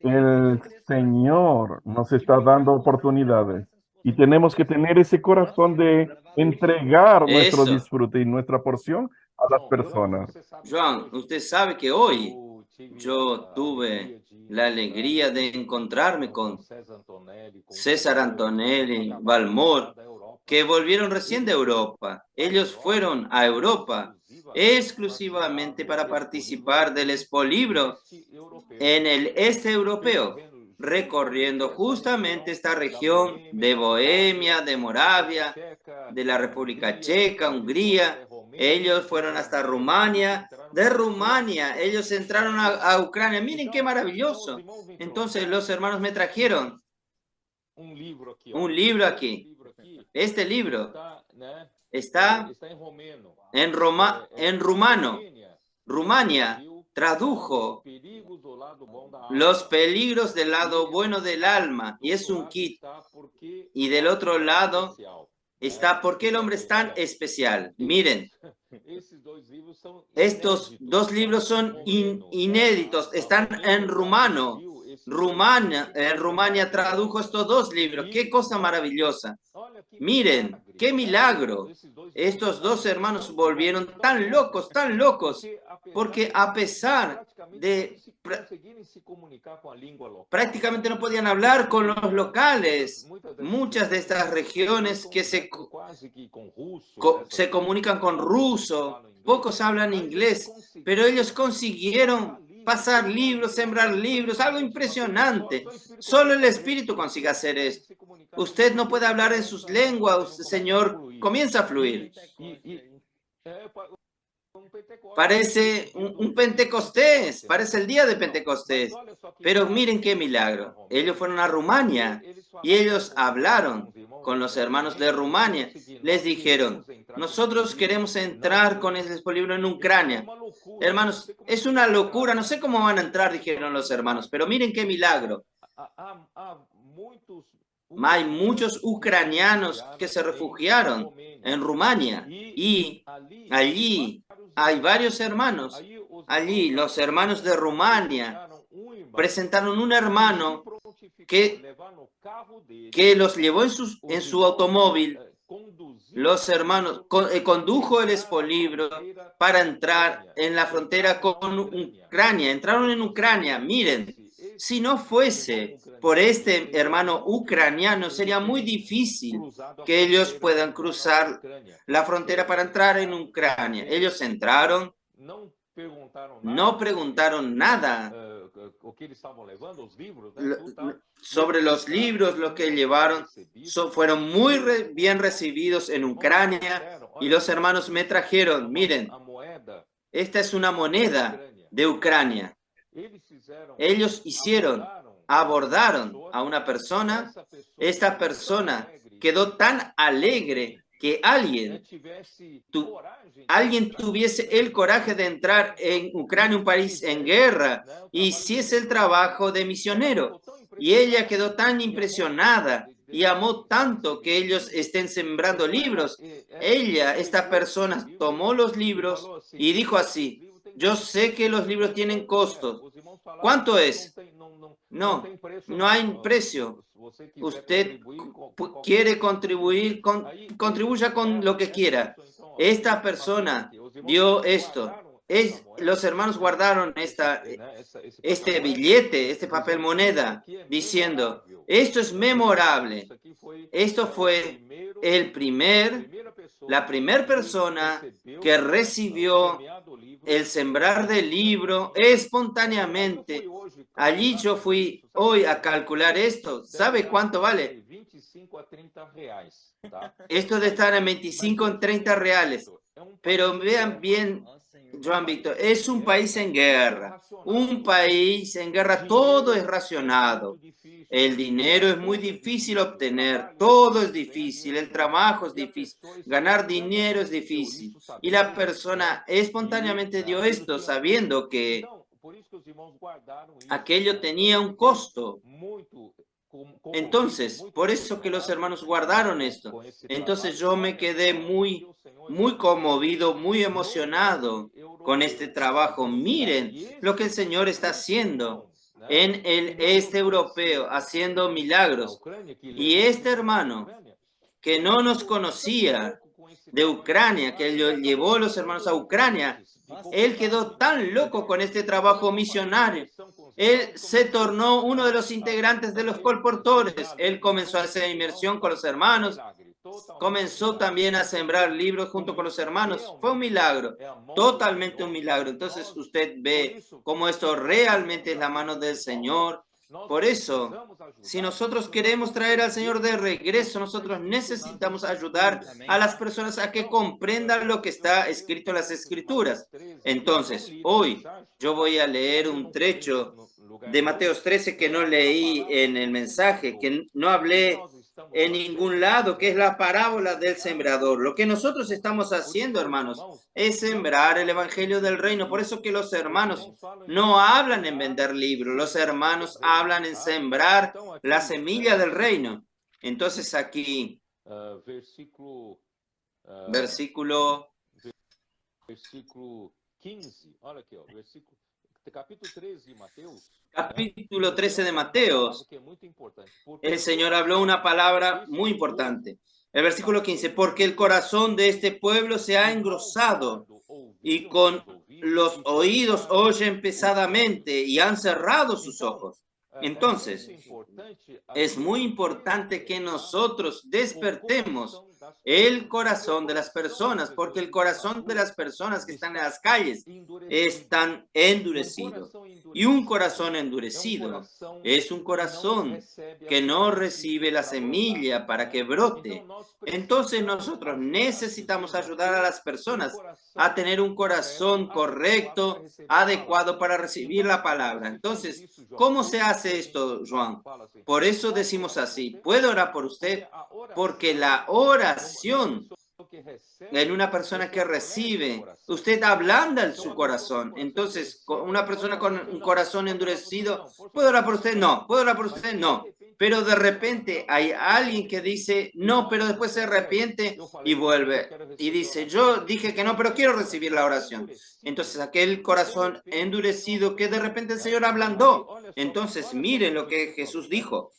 El Señor nos está dando oportunidades, y tenemos que tener ese corazón de entregar nuestro disfrute y nuestra porción a las personas. Joan, usted sabe que hoy yo tuve la alegría de encontrarme con César Antonelli, Balmor, que volvieron recién de Europa. Ellos fueron a Europa exclusivamente para participar del Expolibro en el este europeo, recorriendo justamente esta región de Bohemia, de Moravia, de la República Checa, Hungría. Ellos fueron hasta Rumania. De Rumania, ellos entraron a Ucrania. Miren qué maravilloso. Entonces los hermanos me trajeron un libro aquí. Este libro está en rumano. Rumania tradujo Los peligros del lado bueno del alma, y es un kit. Y del otro lado está ¿Por qué el hombre es tan especial? Miren, estos dos libros son inéditos, están en rumano. Rumania tradujo estos dos libros. ¡Qué cosa maravillosa! Miren, qué milagro. Estos dos hermanos volvieron tan locos, porque a pesar de prácticamente no podían hablar con los locales. Muchas de estas regiones que se comunican con ruso, pocos hablan inglés, pero ellos consiguieron pasar libros, sembrar libros, algo impresionante. Solo el Espíritu consigue hacer esto. Usted no puede hablar en sus lenguas, Señor, comienza a fluir. Parece un Pentecostés, parece el día de Pentecostés. Pero miren qué milagro. Ellos fueron a Rumania y ellos hablaron con los hermanos de Rumania. Les dijeron, nosotros queremos entrar con ese libro en Ucrania. Hermanos, es una locura, no sé cómo van a entrar, dijeron los hermanos, pero miren qué milagro. Hay muchos ucranianos que se refugiaron en Rumania y allí hay varios hermanos. Allí los hermanos de Rumania presentaron un hermano que los llevó en su automóvil. Los hermanos condujo el Expolibro para entrar en la frontera con Ucrania. Entraron en Ucrania. Miren, si no fuese por este hermano ucraniano, sería muy difícil que ellos puedan cruzar la frontera para entrar en Ucrania. Ellos entraron, no preguntaron nada sobre los libros, lo que llevaron. Fueron muy bien recibidos en Ucrania y los hermanos me trajeron, miren, esta es una moneda de Ucrania. Ellos abordaron a una persona. Esta persona quedó tan alegre que alguien tuviese el coraje de entrar en Ucrania, un país en guerra, y hiciese el trabajo de misionero. Y ella quedó tan impresionada y amó tanto que ellos estén sembrando libros. Esta persona tomó los libros y dijo así, yo sé que los libros tienen costos. ¿Cuánto es? No hay precio. Usted quiere contribuir, contribuya con lo que quiera. Esta persona dio esto. Los hermanos guardaron este billete, este papel moneda, diciendo, esto es memorable. Esto fue la primera persona que recibió el sembrar del libro espontáneamente. Allí yo fui hoy a calcular esto. ¿Sabe cuánto vale? Esto de estar en 25 en 30 reales. Pero vean bien, Joan Víctor, es un país en guerra. Un país en guerra, todo es racionado. El dinero es muy difícil obtener, todo es difícil, el trabajo es difícil, ganar dinero es difícil. Y la persona espontáneamente dio esto sabiendo que aquello tenía un costo. Entonces, por eso que los hermanos guardaron esto. Entonces yo me quedé muy conmovido, muy emocionado con este trabajo. Miren lo que el Señor está haciendo en el este europeo, haciendo milagros. Y este hermano que no nos conocía de Ucrania, que llevó a los hermanos a Ucrania, él quedó tan loco con este trabajo misionario. Él se tornó uno de los integrantes de los colportores. Él comenzó a hacer inmersión con los hermanos comenzó también a sembrar libros junto con los hermanos. Fue un milagro, totalmente un milagro. Entonces usted ve cómo esto realmente es la mano del Señor. Por eso, si nosotros queremos traer al Señor de regreso, nosotros necesitamos ayudar a las personas a que comprendan lo que está escrito en las Escrituras. Entonces, hoy yo voy a leer un trecho de Mateo 13 que no leí en el mensaje, que no hablé en ningún lado, que es la parábola del sembrador. Lo que nosotros estamos haciendo, hermanos, es sembrar el evangelio del reino. Por eso que los hermanos no hablan en vender libros, los hermanos hablan en sembrar la semilla del reino. Entonces aquí, versículo 15, olha aqui, ó, capítulo 13 de Mateus. Capítulo 13 de Mateos, el Señor habló una palabra muy importante. El versículo 15, porque el corazón de este pueblo se ha engrosado y con los oídos oyen pesadamente y han cerrado sus ojos. Entonces, es muy importante que nosotros despertemos el corazón de las personas, porque el corazón de las personas que están en las calles están endurecidos. Y un corazón endurecido es un corazón que no recibe la semilla para que brote. Entonces nosotros necesitamos ayudar a las personas a tener un corazón correcto, adecuado para recibir la palabra. Entonces, ¿cómo se hace esto, Juan? Por eso decimos así, ¿puedo orar por usted? Porque la oración en una persona que recibe, usted ablanda su corazón. Entonces, una persona con un corazón endurecido, ¿puedo orar por usted? No. ¿Puedo orar por usted? No. Pero de repente hay alguien que dice no, pero después se arrepiente y vuelve y dice, yo dije que no, pero quiero recibir la oración. Entonces aquel corazón endurecido que de repente el Señor ablandó. Entonces miren lo que Jesús dijo.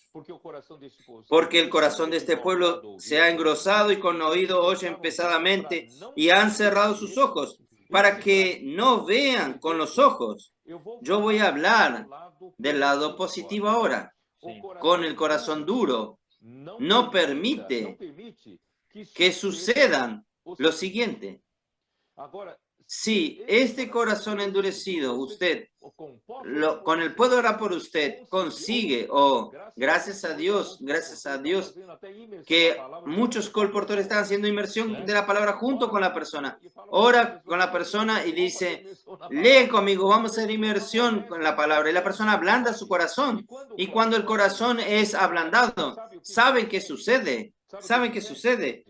Porque el corazón de este pueblo se ha engrosado y con oído oyen pesadamente y han cerrado sus ojos para que no vean con los ojos. Yo voy a hablar del lado positivo ahora. Con el corazón duro no permite que sucedan lo siguiente. Si este corazón endurecido, usted, con el puedo orar por usted, consigue, gracias a Dios, que muchos colportores están haciendo inmersión de la palabra junto con la persona. Ora con la persona y dice, lee conmigo, vamos a hacer inmersión con la palabra. Y la persona ablanda su corazón. Y cuando el corazón es ablandado, ¿saben qué sucede? ¿Saben qué sucede?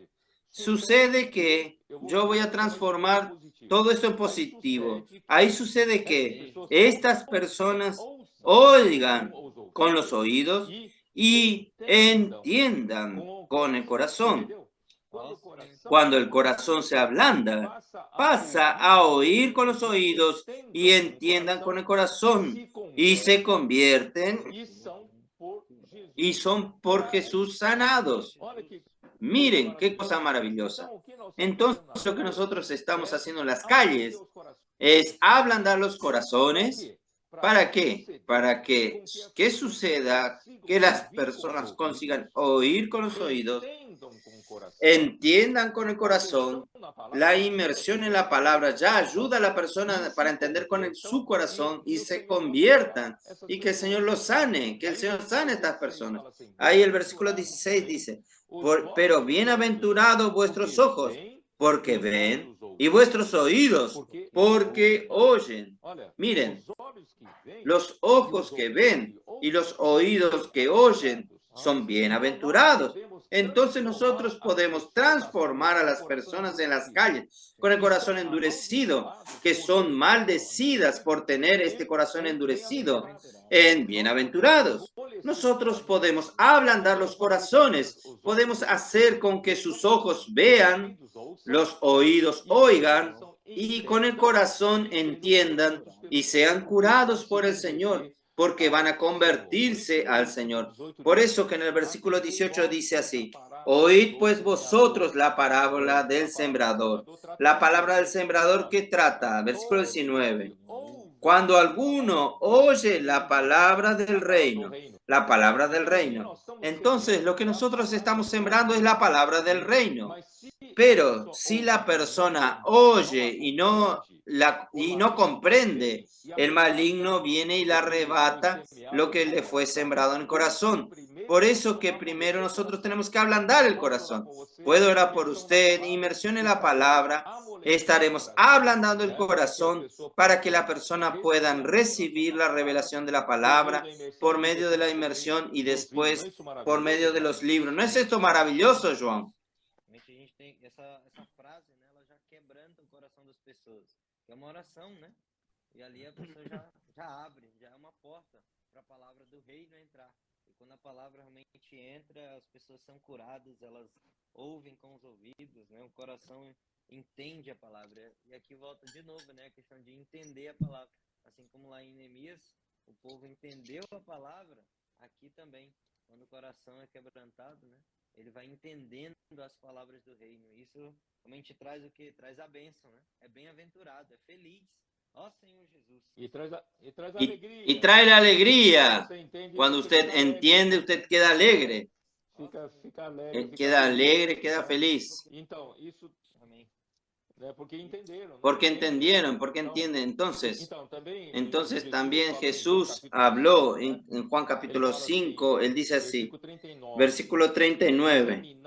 Sucede que yo voy a transformar todo esto en positivo. Ahí sucede que estas personas oigan con los oídos y entiendan con el corazón. Cuando el corazón se ablanda, pasa a oír con los oídos y entiendan con el corazón y se convierten y son por Jesús sanados. Miren, qué cosa maravillosa. Entonces, lo que nosotros estamos haciendo en las calles es ablandar los corazones. ¿Para qué? Para que, ¿qué suceda? Que las personas consigan oír con los oídos, entiendan con el corazón. La inmersión en la palabra ya ayuda a la persona para entender con su corazón y se conviertan y que el Señor los sane, que el Señor sane a estas personas. Ahí el versículo 16 dice, pero bienaventurados vuestros ojos, porque ven, y vuestros oídos, porque oyen. Miren, los ojos que ven y los oídos que oyen son bienaventurados. Entonces nosotros podemos transformar a las personas en las calles con el corazón endurecido, que son maldecidas por tener este corazón endurecido, en bienaventurados. Nosotros podemos ablandar los corazones, podemos hacer con que sus ojos vean, los oídos oigan y con el corazón entiendan y sean curados por el Señor, porque van a convertirse al Señor. Por eso que en el versículo 18 dice así, oíd pues vosotros la parábola del sembrador. La palabra del sembrador, ¿qué trata? Versículo 19. Cuando alguno oye la palabra del reino la palabra del reino. Entonces, lo que nosotros estamos sembrando es la palabra del reino. Pero si la persona oye y no comprende, el maligno viene y le arrebata lo que le fue sembrado en el corazón. Por eso que primero nosotros tenemos que ablandar el corazón. Puedo orar por usted, inmersión en la palabra. Estaremos ablandando el corazón para que la persona pueda recibir la revelación de la palabra por medio de la inmersión y después por medio de los libros. ¿No es esto maravilloso, João? A gente tem essa frase, né? Ela já quebranta o coração das pessoas. É uma oração, né? E ali a pessoa já abre, já é uma porta para a palavra do reino entrar. E quando a palavra realmente entra, as pessoas são curadas, elas ouvem com os ouvidos, né? O coração entende a palavra. E aqui volta de novo, né? A questão de entender a palavra. Assim como lá em Neemias, o povo entendeu a palavra, aqui também, quando o coração é quebrantado, né? Ele vai entendendo as palavras do reino. Isso realmente traz o que? Traz a bênção, né? É bem-aventurado, é feliz. Ó Senhor Jesus. Y trae alegría. Y trae la alegría. Cuando usted entiende, usted queda alegre. Fica alegre. Queda alegre, queda feliz. Então, isso Amém. porque entenderam. Porque entendieron, porque entienden. Entonces también Jesús habló en Juan capítulo 5, él dice así, versículo 39,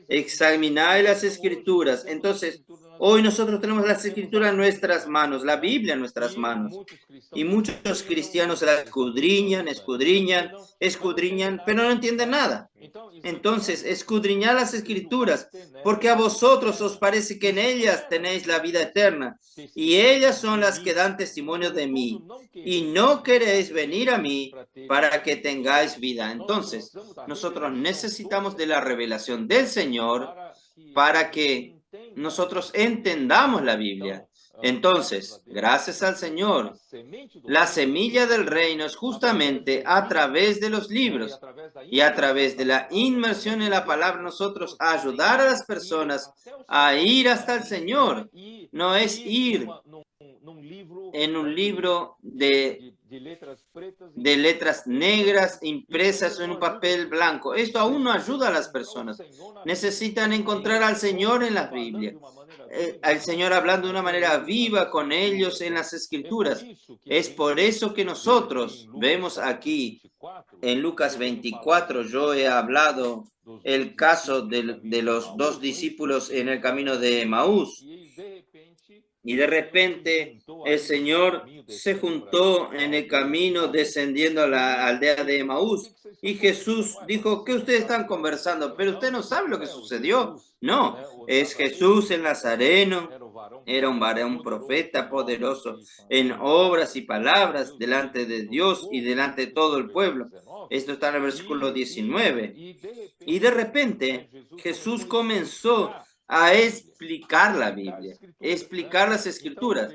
examináis las escrituras. Entonces, hoy nosotros tenemos las escrituras en nuestras manos, la Biblia en nuestras manos. Y muchos cristianos la escudriñan, pero no entienden nada. Entonces, escudriñad las escrituras, porque a vosotros os parece que en ellas tenéis la vida eterna, y ellas son las que dan testimonio de mí, y no queréis venir a mí para que tengáis vida. Entonces, nosotros necesitamos de la revelación del Señor para que nosotros entendamos la Biblia. Entonces, gracias al Señor, la semilla del reino es justamente a través de los libros y a través de la inmersión en la palabra nosotros ayudar a las personas a ir hasta el Señor. No es ir en un libro de letras negras impresas en un papel blanco. Esto aún no ayuda a las personas. Necesitan encontrar al Señor en la Biblia. Al Señor hablando de una manera viva con ellos en las Escrituras. Es por eso que nosotros vemos aquí en Lucas 24, yo he hablado el caso de los dos discípulos en el camino de Emaús. Y de repente el Señor se juntó en el camino descendiendo a la aldea de Emaús. Y Jesús dijo, ¿qué ustedes están conversando? Pero usted no sabe lo que sucedió. No, es Jesús el Nazareno. Era un varón profeta poderoso en obras y palabras delante de Dios y delante de todo el pueblo. Esto está en el versículo 19. Y de repente Jesús comenzó a explicar la Biblia, explicar las Escrituras.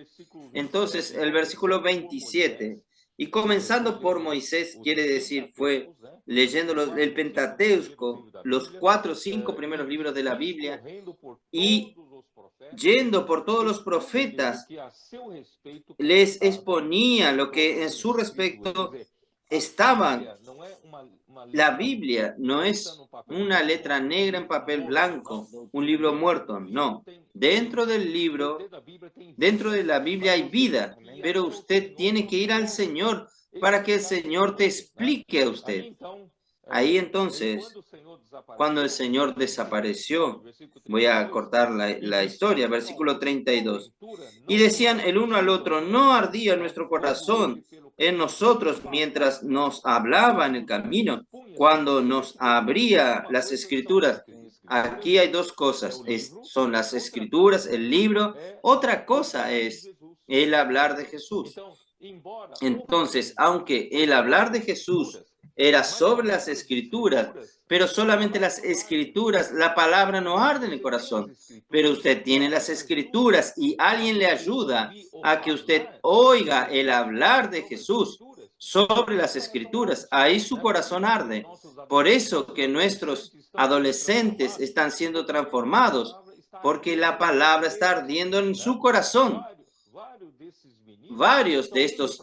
Entonces, el versículo 27, y comenzando por Moisés, quiere decir, fue leyendo el Pentateuco, los 4 o 5 primeros libros de la Biblia, y yendo por todos los profetas, les exponía lo que en su respecto estaban. La Biblia no es una letra negra en papel blanco, un libro muerto, no. Dentro del libro, dentro de la Biblia hay vida, pero usted tiene que ir al Señor para que el Señor te explique a usted. Ahí entonces, cuando el Señor desapareció, voy a cortar la historia, versículo 32, y decían el uno al otro, ¿no ardía nuestro corazón en nosotros mientras nos hablaba en el camino, cuando nos abría las Escrituras? Aquí hay dos cosas, son las Escrituras, el libro. Otra cosa es el hablar de Jesús. Entonces, aunque el hablar de Jesús era sobre las Escrituras, pero solamente las Escrituras, la palabra no arde en el corazón, pero usted tiene las Escrituras y alguien le ayuda a que usted oiga el hablar de Jesús sobre las Escrituras, ahí su corazón arde. Por eso que nuestros adolescentes están siendo transformados, porque la palabra está ardiendo en su corazón. varios de estos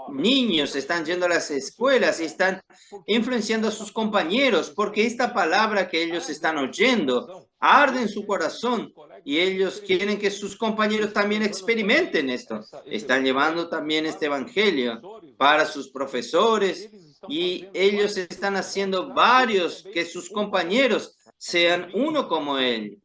niños están yendo a las escuelas y están influenciando a sus compañeros, porque esta palabra que ellos están oyendo arde en su corazón y ellos quieren que sus compañeros también experimenten esto. Están llevando también este evangelio para sus profesores y ellos están haciendo varios que sus compañeros sean uno como él,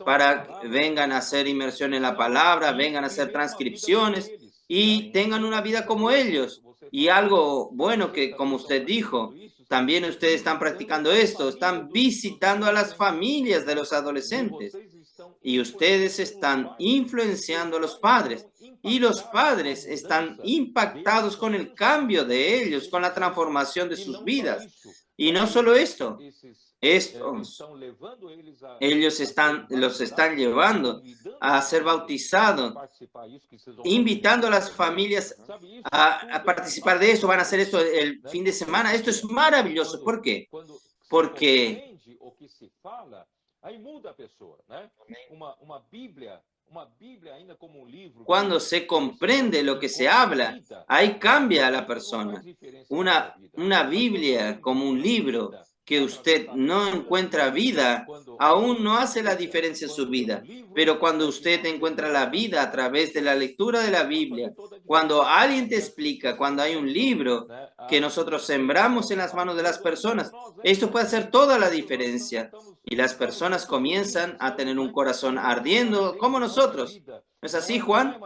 para que vengan a hacer inmersión en la palabra, vengan a hacer transcripciones y tengan una vida como ellos. Y algo bueno que, como usted dijo, también ustedes están practicando esto, están visitando a las familias de los adolescentes y ustedes están influenciando a los padres. Y los padres están impactados con el cambio de ellos, con la transformación de sus vidas. Y no solo esto, ellos los están llevando a ser bautizados, invitando a las familias a participar de esto. Van a hacer esto el fin de semana. Esto es maravilloso. ¿Por qué? Porque cuando se comprende lo que se habla, ahí cambia a la persona. Una Biblia como un libro que usted no encuentra vida, aún no hace la diferencia en su vida. Pero cuando usted encuentra la vida a través de la lectura de la Biblia, cuando alguien te explica, cuando hay un libro que nosotros sembramos en las manos de las personas, esto puede hacer toda la diferencia. Y las personas comienzan a tener un corazón ardiendo como nosotros. ¿No es así, Juan?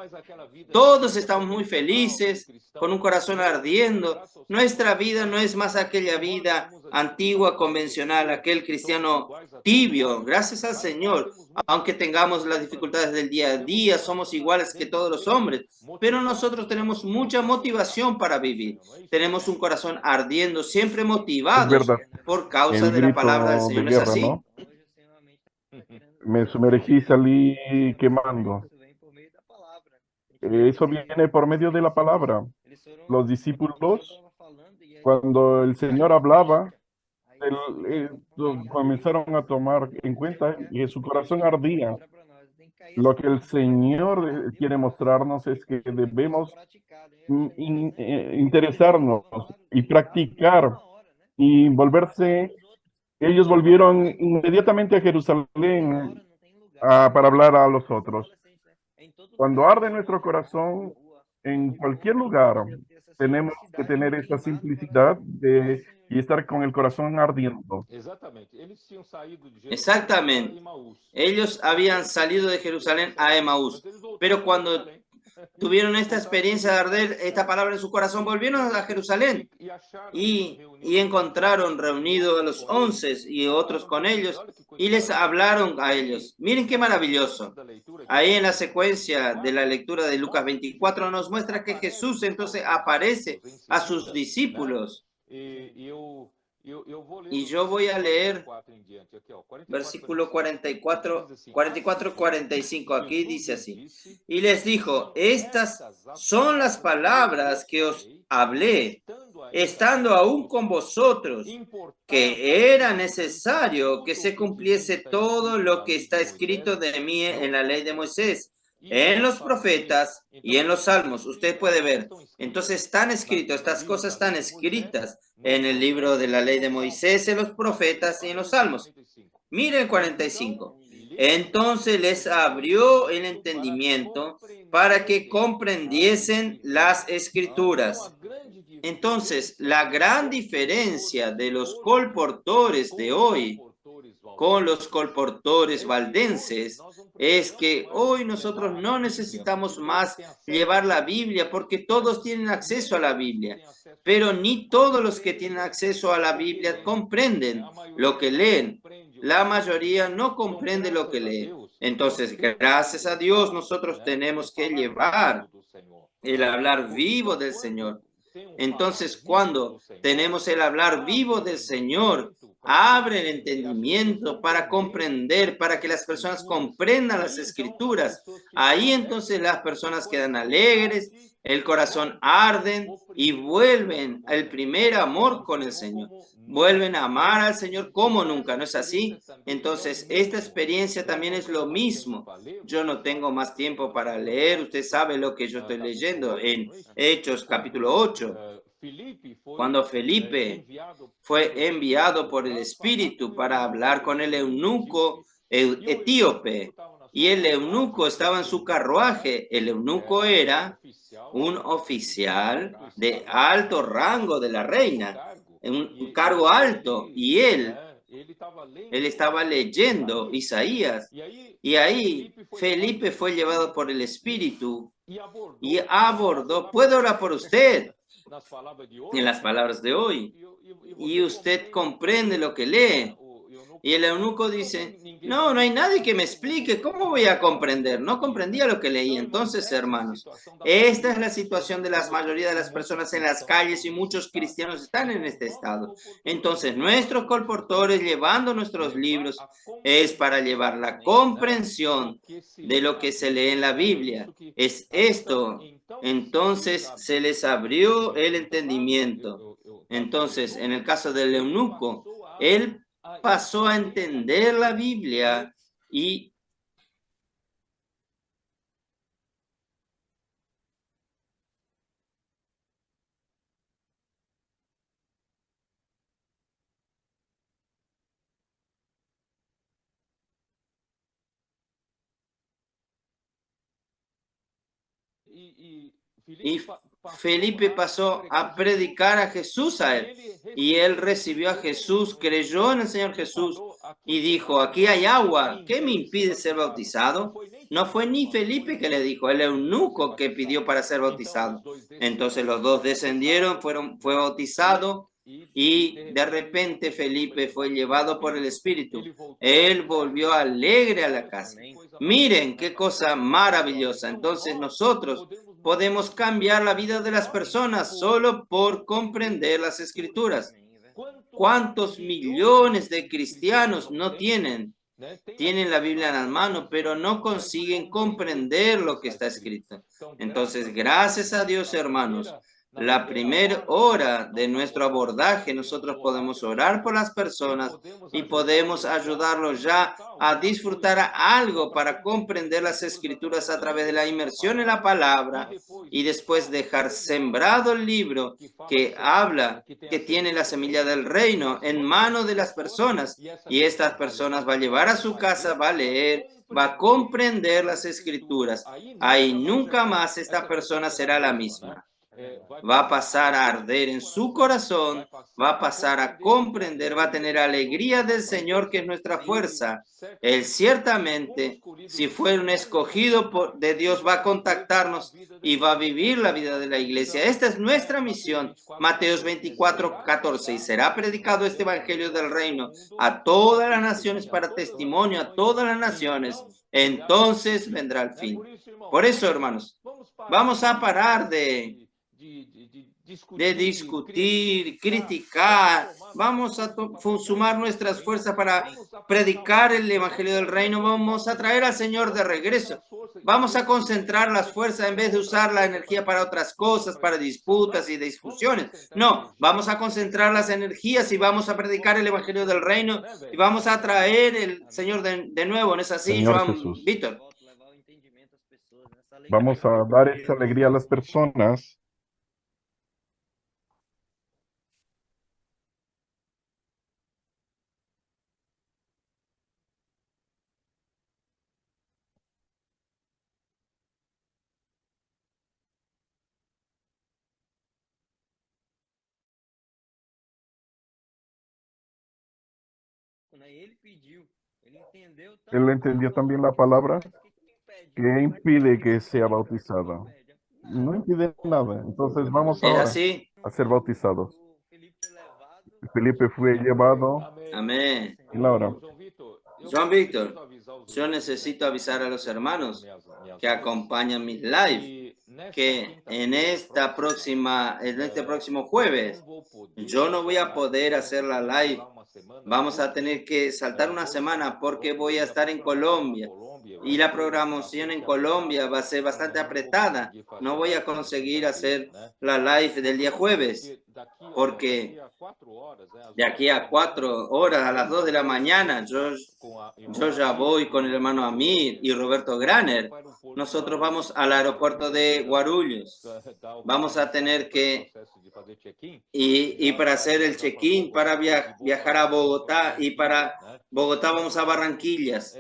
Todos estamos muy felices, con un corazón ardiendo. Nuestra vida no es más aquella vida antigua, convencional, aquel cristiano tibio. Gracias al Señor, aunque tengamos las dificultades del día a día, somos iguales que todos los hombres, pero nosotros tenemos mucha motivación para vivir. Tenemos un corazón ardiendo, siempre motivados por causa de la palabra del Señor. ¿No es así? ¿No? Me sumergí, salí quemando. Eso viene por medio de la palabra. Los discípulos, cuando el Señor hablaba, comenzaron a tomar en cuenta que su corazón ardía. Lo que el Señor quiere mostrarnos es que debemos interesarnos y practicar y volverse. Ellos volvieron inmediatamente a Jerusalén para hablar a los otros. Cuando arde nuestro corazón en cualquier lugar, tenemos que tener esa simplicidad y estar con el corazón ardiendo. Exactamente. Ellos habían salido de Jerusalén a Emaús, pero cuando tuvieron esta experiencia de arder esta palabra en su corazón, volvieron a Jerusalén y encontraron reunidos a los 11 y otros con ellos y les hablaron a ellos. Miren qué maravilloso. Ahí en la secuencia de la lectura de Lucas 24 nos muestra que Jesús entonces aparece a sus discípulos. Y yo voy a leer versículo 44-45. Aquí dice así. Y les dijo, estas son las palabras que os hablé, estando aún con vosotros, que era necesario que se cumpliese todo lo que está escrito de mí en la ley de Moisés, en los profetas y en los salmos. Usted puede ver. Entonces están escritos, estas cosas están escritas en el libro de la ley de Moisés, en los profetas y en los salmos. Miren el 45. Entonces les abrió el entendimiento para que comprendiesen las escrituras. Entonces, la gran diferencia de los colportores de hoy con los colportores valdenses es que hoy nosotros no necesitamos más llevar la Biblia porque todos tienen acceso a la Biblia, pero ni todos los que tienen acceso a la Biblia comprenden lo que leen. La mayoría no comprende lo que lee. Entonces, gracias a Dios, nosotros tenemos que llevar el hablar vivo del Señor. Entonces, cuando tenemos el hablar vivo del Señor, abre el entendimiento para comprender, para que las personas comprendan las Escrituras. Ahí entonces las personas quedan alegres, el corazón arden y vuelven al primer amor con el Señor. vuelven a amar al Señor como nunca, ¿no es así? Entonces, esta experiencia también es lo mismo. Yo no tengo más tiempo para leer, usted sabe lo que yo estoy leyendo en Hechos capítulo 8, cuando Felipe fue enviado por el Espíritu para hablar con el eunuco etíope, y el eunuco estaba en su carruaje. El eunuco era un oficial de alto rango de la reina, un cargo alto, y él estaba leyendo Isaías, y ahí Felipe fue llevado por el Espíritu y abordó, puedo orar por usted, en las palabras de hoy, y usted comprende lo que lee. Y el eunuco dice, no hay nadie que me explique, ¿cómo voy a comprender? No comprendía lo que leí. Entonces, hermanos, esta es la situación de la mayoría de las personas en las calles y muchos cristianos están en este estado. Entonces, nuestros colportores llevando nuestros libros es para llevar la comprensión de lo que se lee en la Biblia. Es esto. Entonces, se les abrió el entendimiento. Entonces, en el caso del eunuco, él pasó a entender la Biblia y Felipe pasó a predicar a Jesús a él. Y él recibió a Jesús, creyó en el Señor Jesús y dijo, aquí hay agua, ¿qué me impide ser bautizado? No fue ni Felipe que le dijo, el eunuco que pidió para ser bautizado. Entonces los dos descendieron, fue bautizado y de repente Felipe fue llevado por el Espíritu. Él volvió alegre a la casa. Miren qué cosa maravillosa. Entonces nosotros podemos cambiar la vida de las personas solo por comprender las Escrituras. ¿Cuántos millones de cristianos no tienen la Biblia en las manos, pero no consiguen comprender lo que está escrito? Entonces, gracias a Dios, hermanos, la primera hora de nuestro abordaje, nosotros podemos orar por las personas y podemos ayudarlos ya a disfrutar algo para comprender las Escrituras a través de la inmersión en la palabra y después dejar sembrado el libro que habla, que tiene la semilla del reino en manos de las personas, y estas personas va a llevar a su casa, va a leer, va a comprender las Escrituras. Ahí nunca más esta persona será la misma. Va a pasar a arder en su corazón, va a pasar a comprender, va a tener alegría del Señor, que es nuestra fuerza. Él ciertamente, si fue un escogido de Dios, va a contactarnos y va a vivir la vida de la iglesia. Esta es nuestra misión. Mateos 24:14. Y será predicado este evangelio del reino a todas las naciones para testimonio a todas las naciones. Entonces vendrá el fin. Por eso, hermanos, vamos a parar de discutir, criticar. Vamos a sumar nuestras fuerzas para predicar el evangelio del reino. Vamos a traer al Señor de regreso. Vamos a concentrar las fuerzas en vez de usar la energía para otras cosas, para disputas y discusiones. No, vamos a concentrar las energías y vamos a predicar el evangelio del reino y vamos a traer el Señor de nuevo. ¿No es así, Señor Joan Jesús. Víctor? Vamos a dar esa alegría a las personas. Él entendió también la palabra. ¿Qué impide que sea bautizado? No impide nada. Entonces vamos ¿Es ahora así? a ser bautizados. Felipe fue llevado. Amén. Y Laura. Joan Víctor, yo necesito avisar a los hermanos que acompañan mis live que en este próximo jueves yo no voy a poder hacer la live vamos a tener que saltar una semana porque voy a estar en Colombia. Y la programación en Colombia va a ser bastante apretada. No voy a conseguir hacer la live del día jueves, porque de aquí a 4 horas, a las 2 de la mañana, yo ya voy con el hermano Amir y Roberto Graner. Nosotros vamos al aeropuerto de Guarulhos. Vamos a tener que, y para hacer el check-in, para viajar a Bogotá, y para Bogotá vamos a Barranquillas.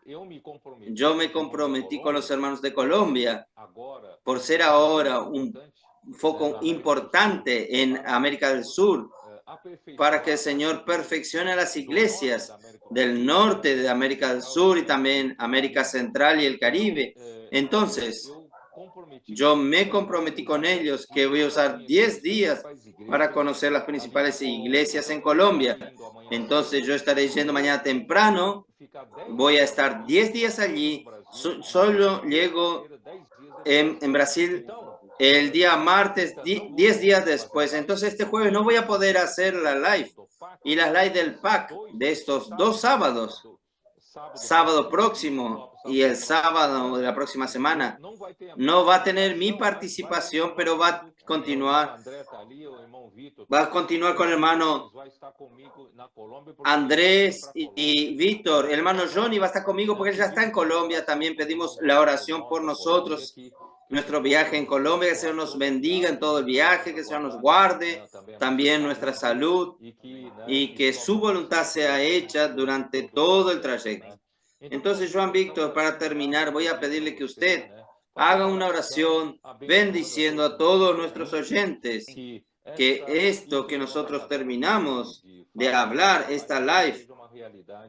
Yo me comprometí con los hermanos de Colombia por ser ahora un foco importante en América del Sur, para que el Señor perfeccione las iglesias del norte de América del Sur y también América Central y el Caribe. Entonces, yo me comprometí con ellos que voy a usar 10 días para conocer las principales iglesias en Colombia. Entonces, yo estaré yendo mañana temprano. Voy a estar 10 días allí. Solo llego en Brasil el día martes, 10 días después. Entonces, este jueves no voy a poder hacer la live. Y las live del PAC de estos 2 sábados, sábado próximo y el sábado de la próxima semana, no va a tener mi participación, pero va a continuar con el hermano Andrés y Víctor. El hermano Johnny va a estar conmigo porque él ya está en Colombia. También pedimos la oración por nosotros, nuestro viaje en Colombia, que el Señor nos bendiga en todo el viaje, que el Señor nos guarde, también nuestra salud, y que su voluntad sea hecha durante todo el trayecto. Entonces, Joan Víctor, para terminar, voy a pedirle que usted haga una oración bendiciendo a todos nuestros oyentes, que esto que nosotros terminamos de hablar, esta live,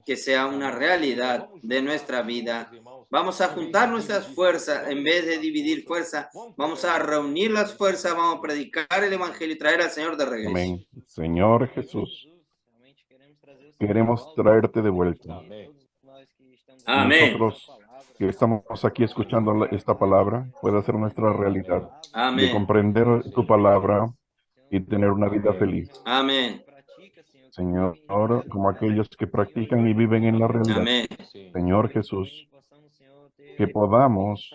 que sea una realidad de nuestra vida. Vamos a juntar nuestras fuerzas, en vez de dividir fuerza, vamos a reunir las fuerzas, vamos a predicar el Evangelio y traer al Señor de regreso. Amén. Señor Jesús, queremos traerte de vuelta. Amén. Nosotros que estamos aquí escuchando esta palabra, pueda ser nuestra realidad de Amén. comprender tu palabra y tener una vida feliz. Amén. Señor, como aquellos que practican y viven en la realidad. Amén. Señor Jesús, que podamos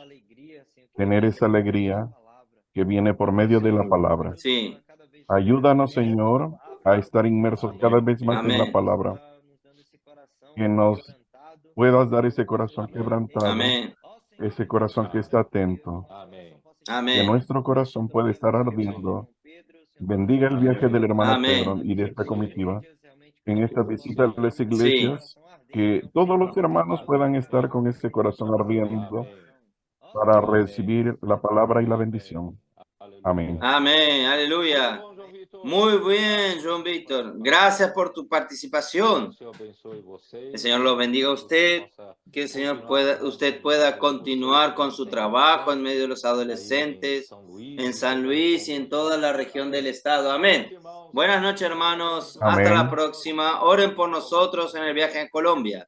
tener esa alegría que viene por medio de la palabra. Sí. Ayúdanos, Señor, a estar inmersos cada vez más en la Amén. palabra. Que nos puedas dar ese corazón quebrantado, Amén. ese corazón que está atento, que Amén. nuestro corazón puede estar ardiendo. Bendiga el viaje del hermano Amén. Pedro y de esta comitiva en esta visita a las iglesias, que todos los hermanos puedan estar con ese corazón ardiendo para recibir la palabra y la bendición. Amén. Amén. Aleluya. Muy bien, Joan Víctor. Gracias por tu participación. El Señor lo bendiga a usted. Que el Señor usted pueda continuar con su trabajo en medio de los adolescentes en San Luis y en toda la región del estado. Amén. Buenas noches, hermanos. Amén. Hasta la próxima. Oren por nosotros en el viaje a Colombia.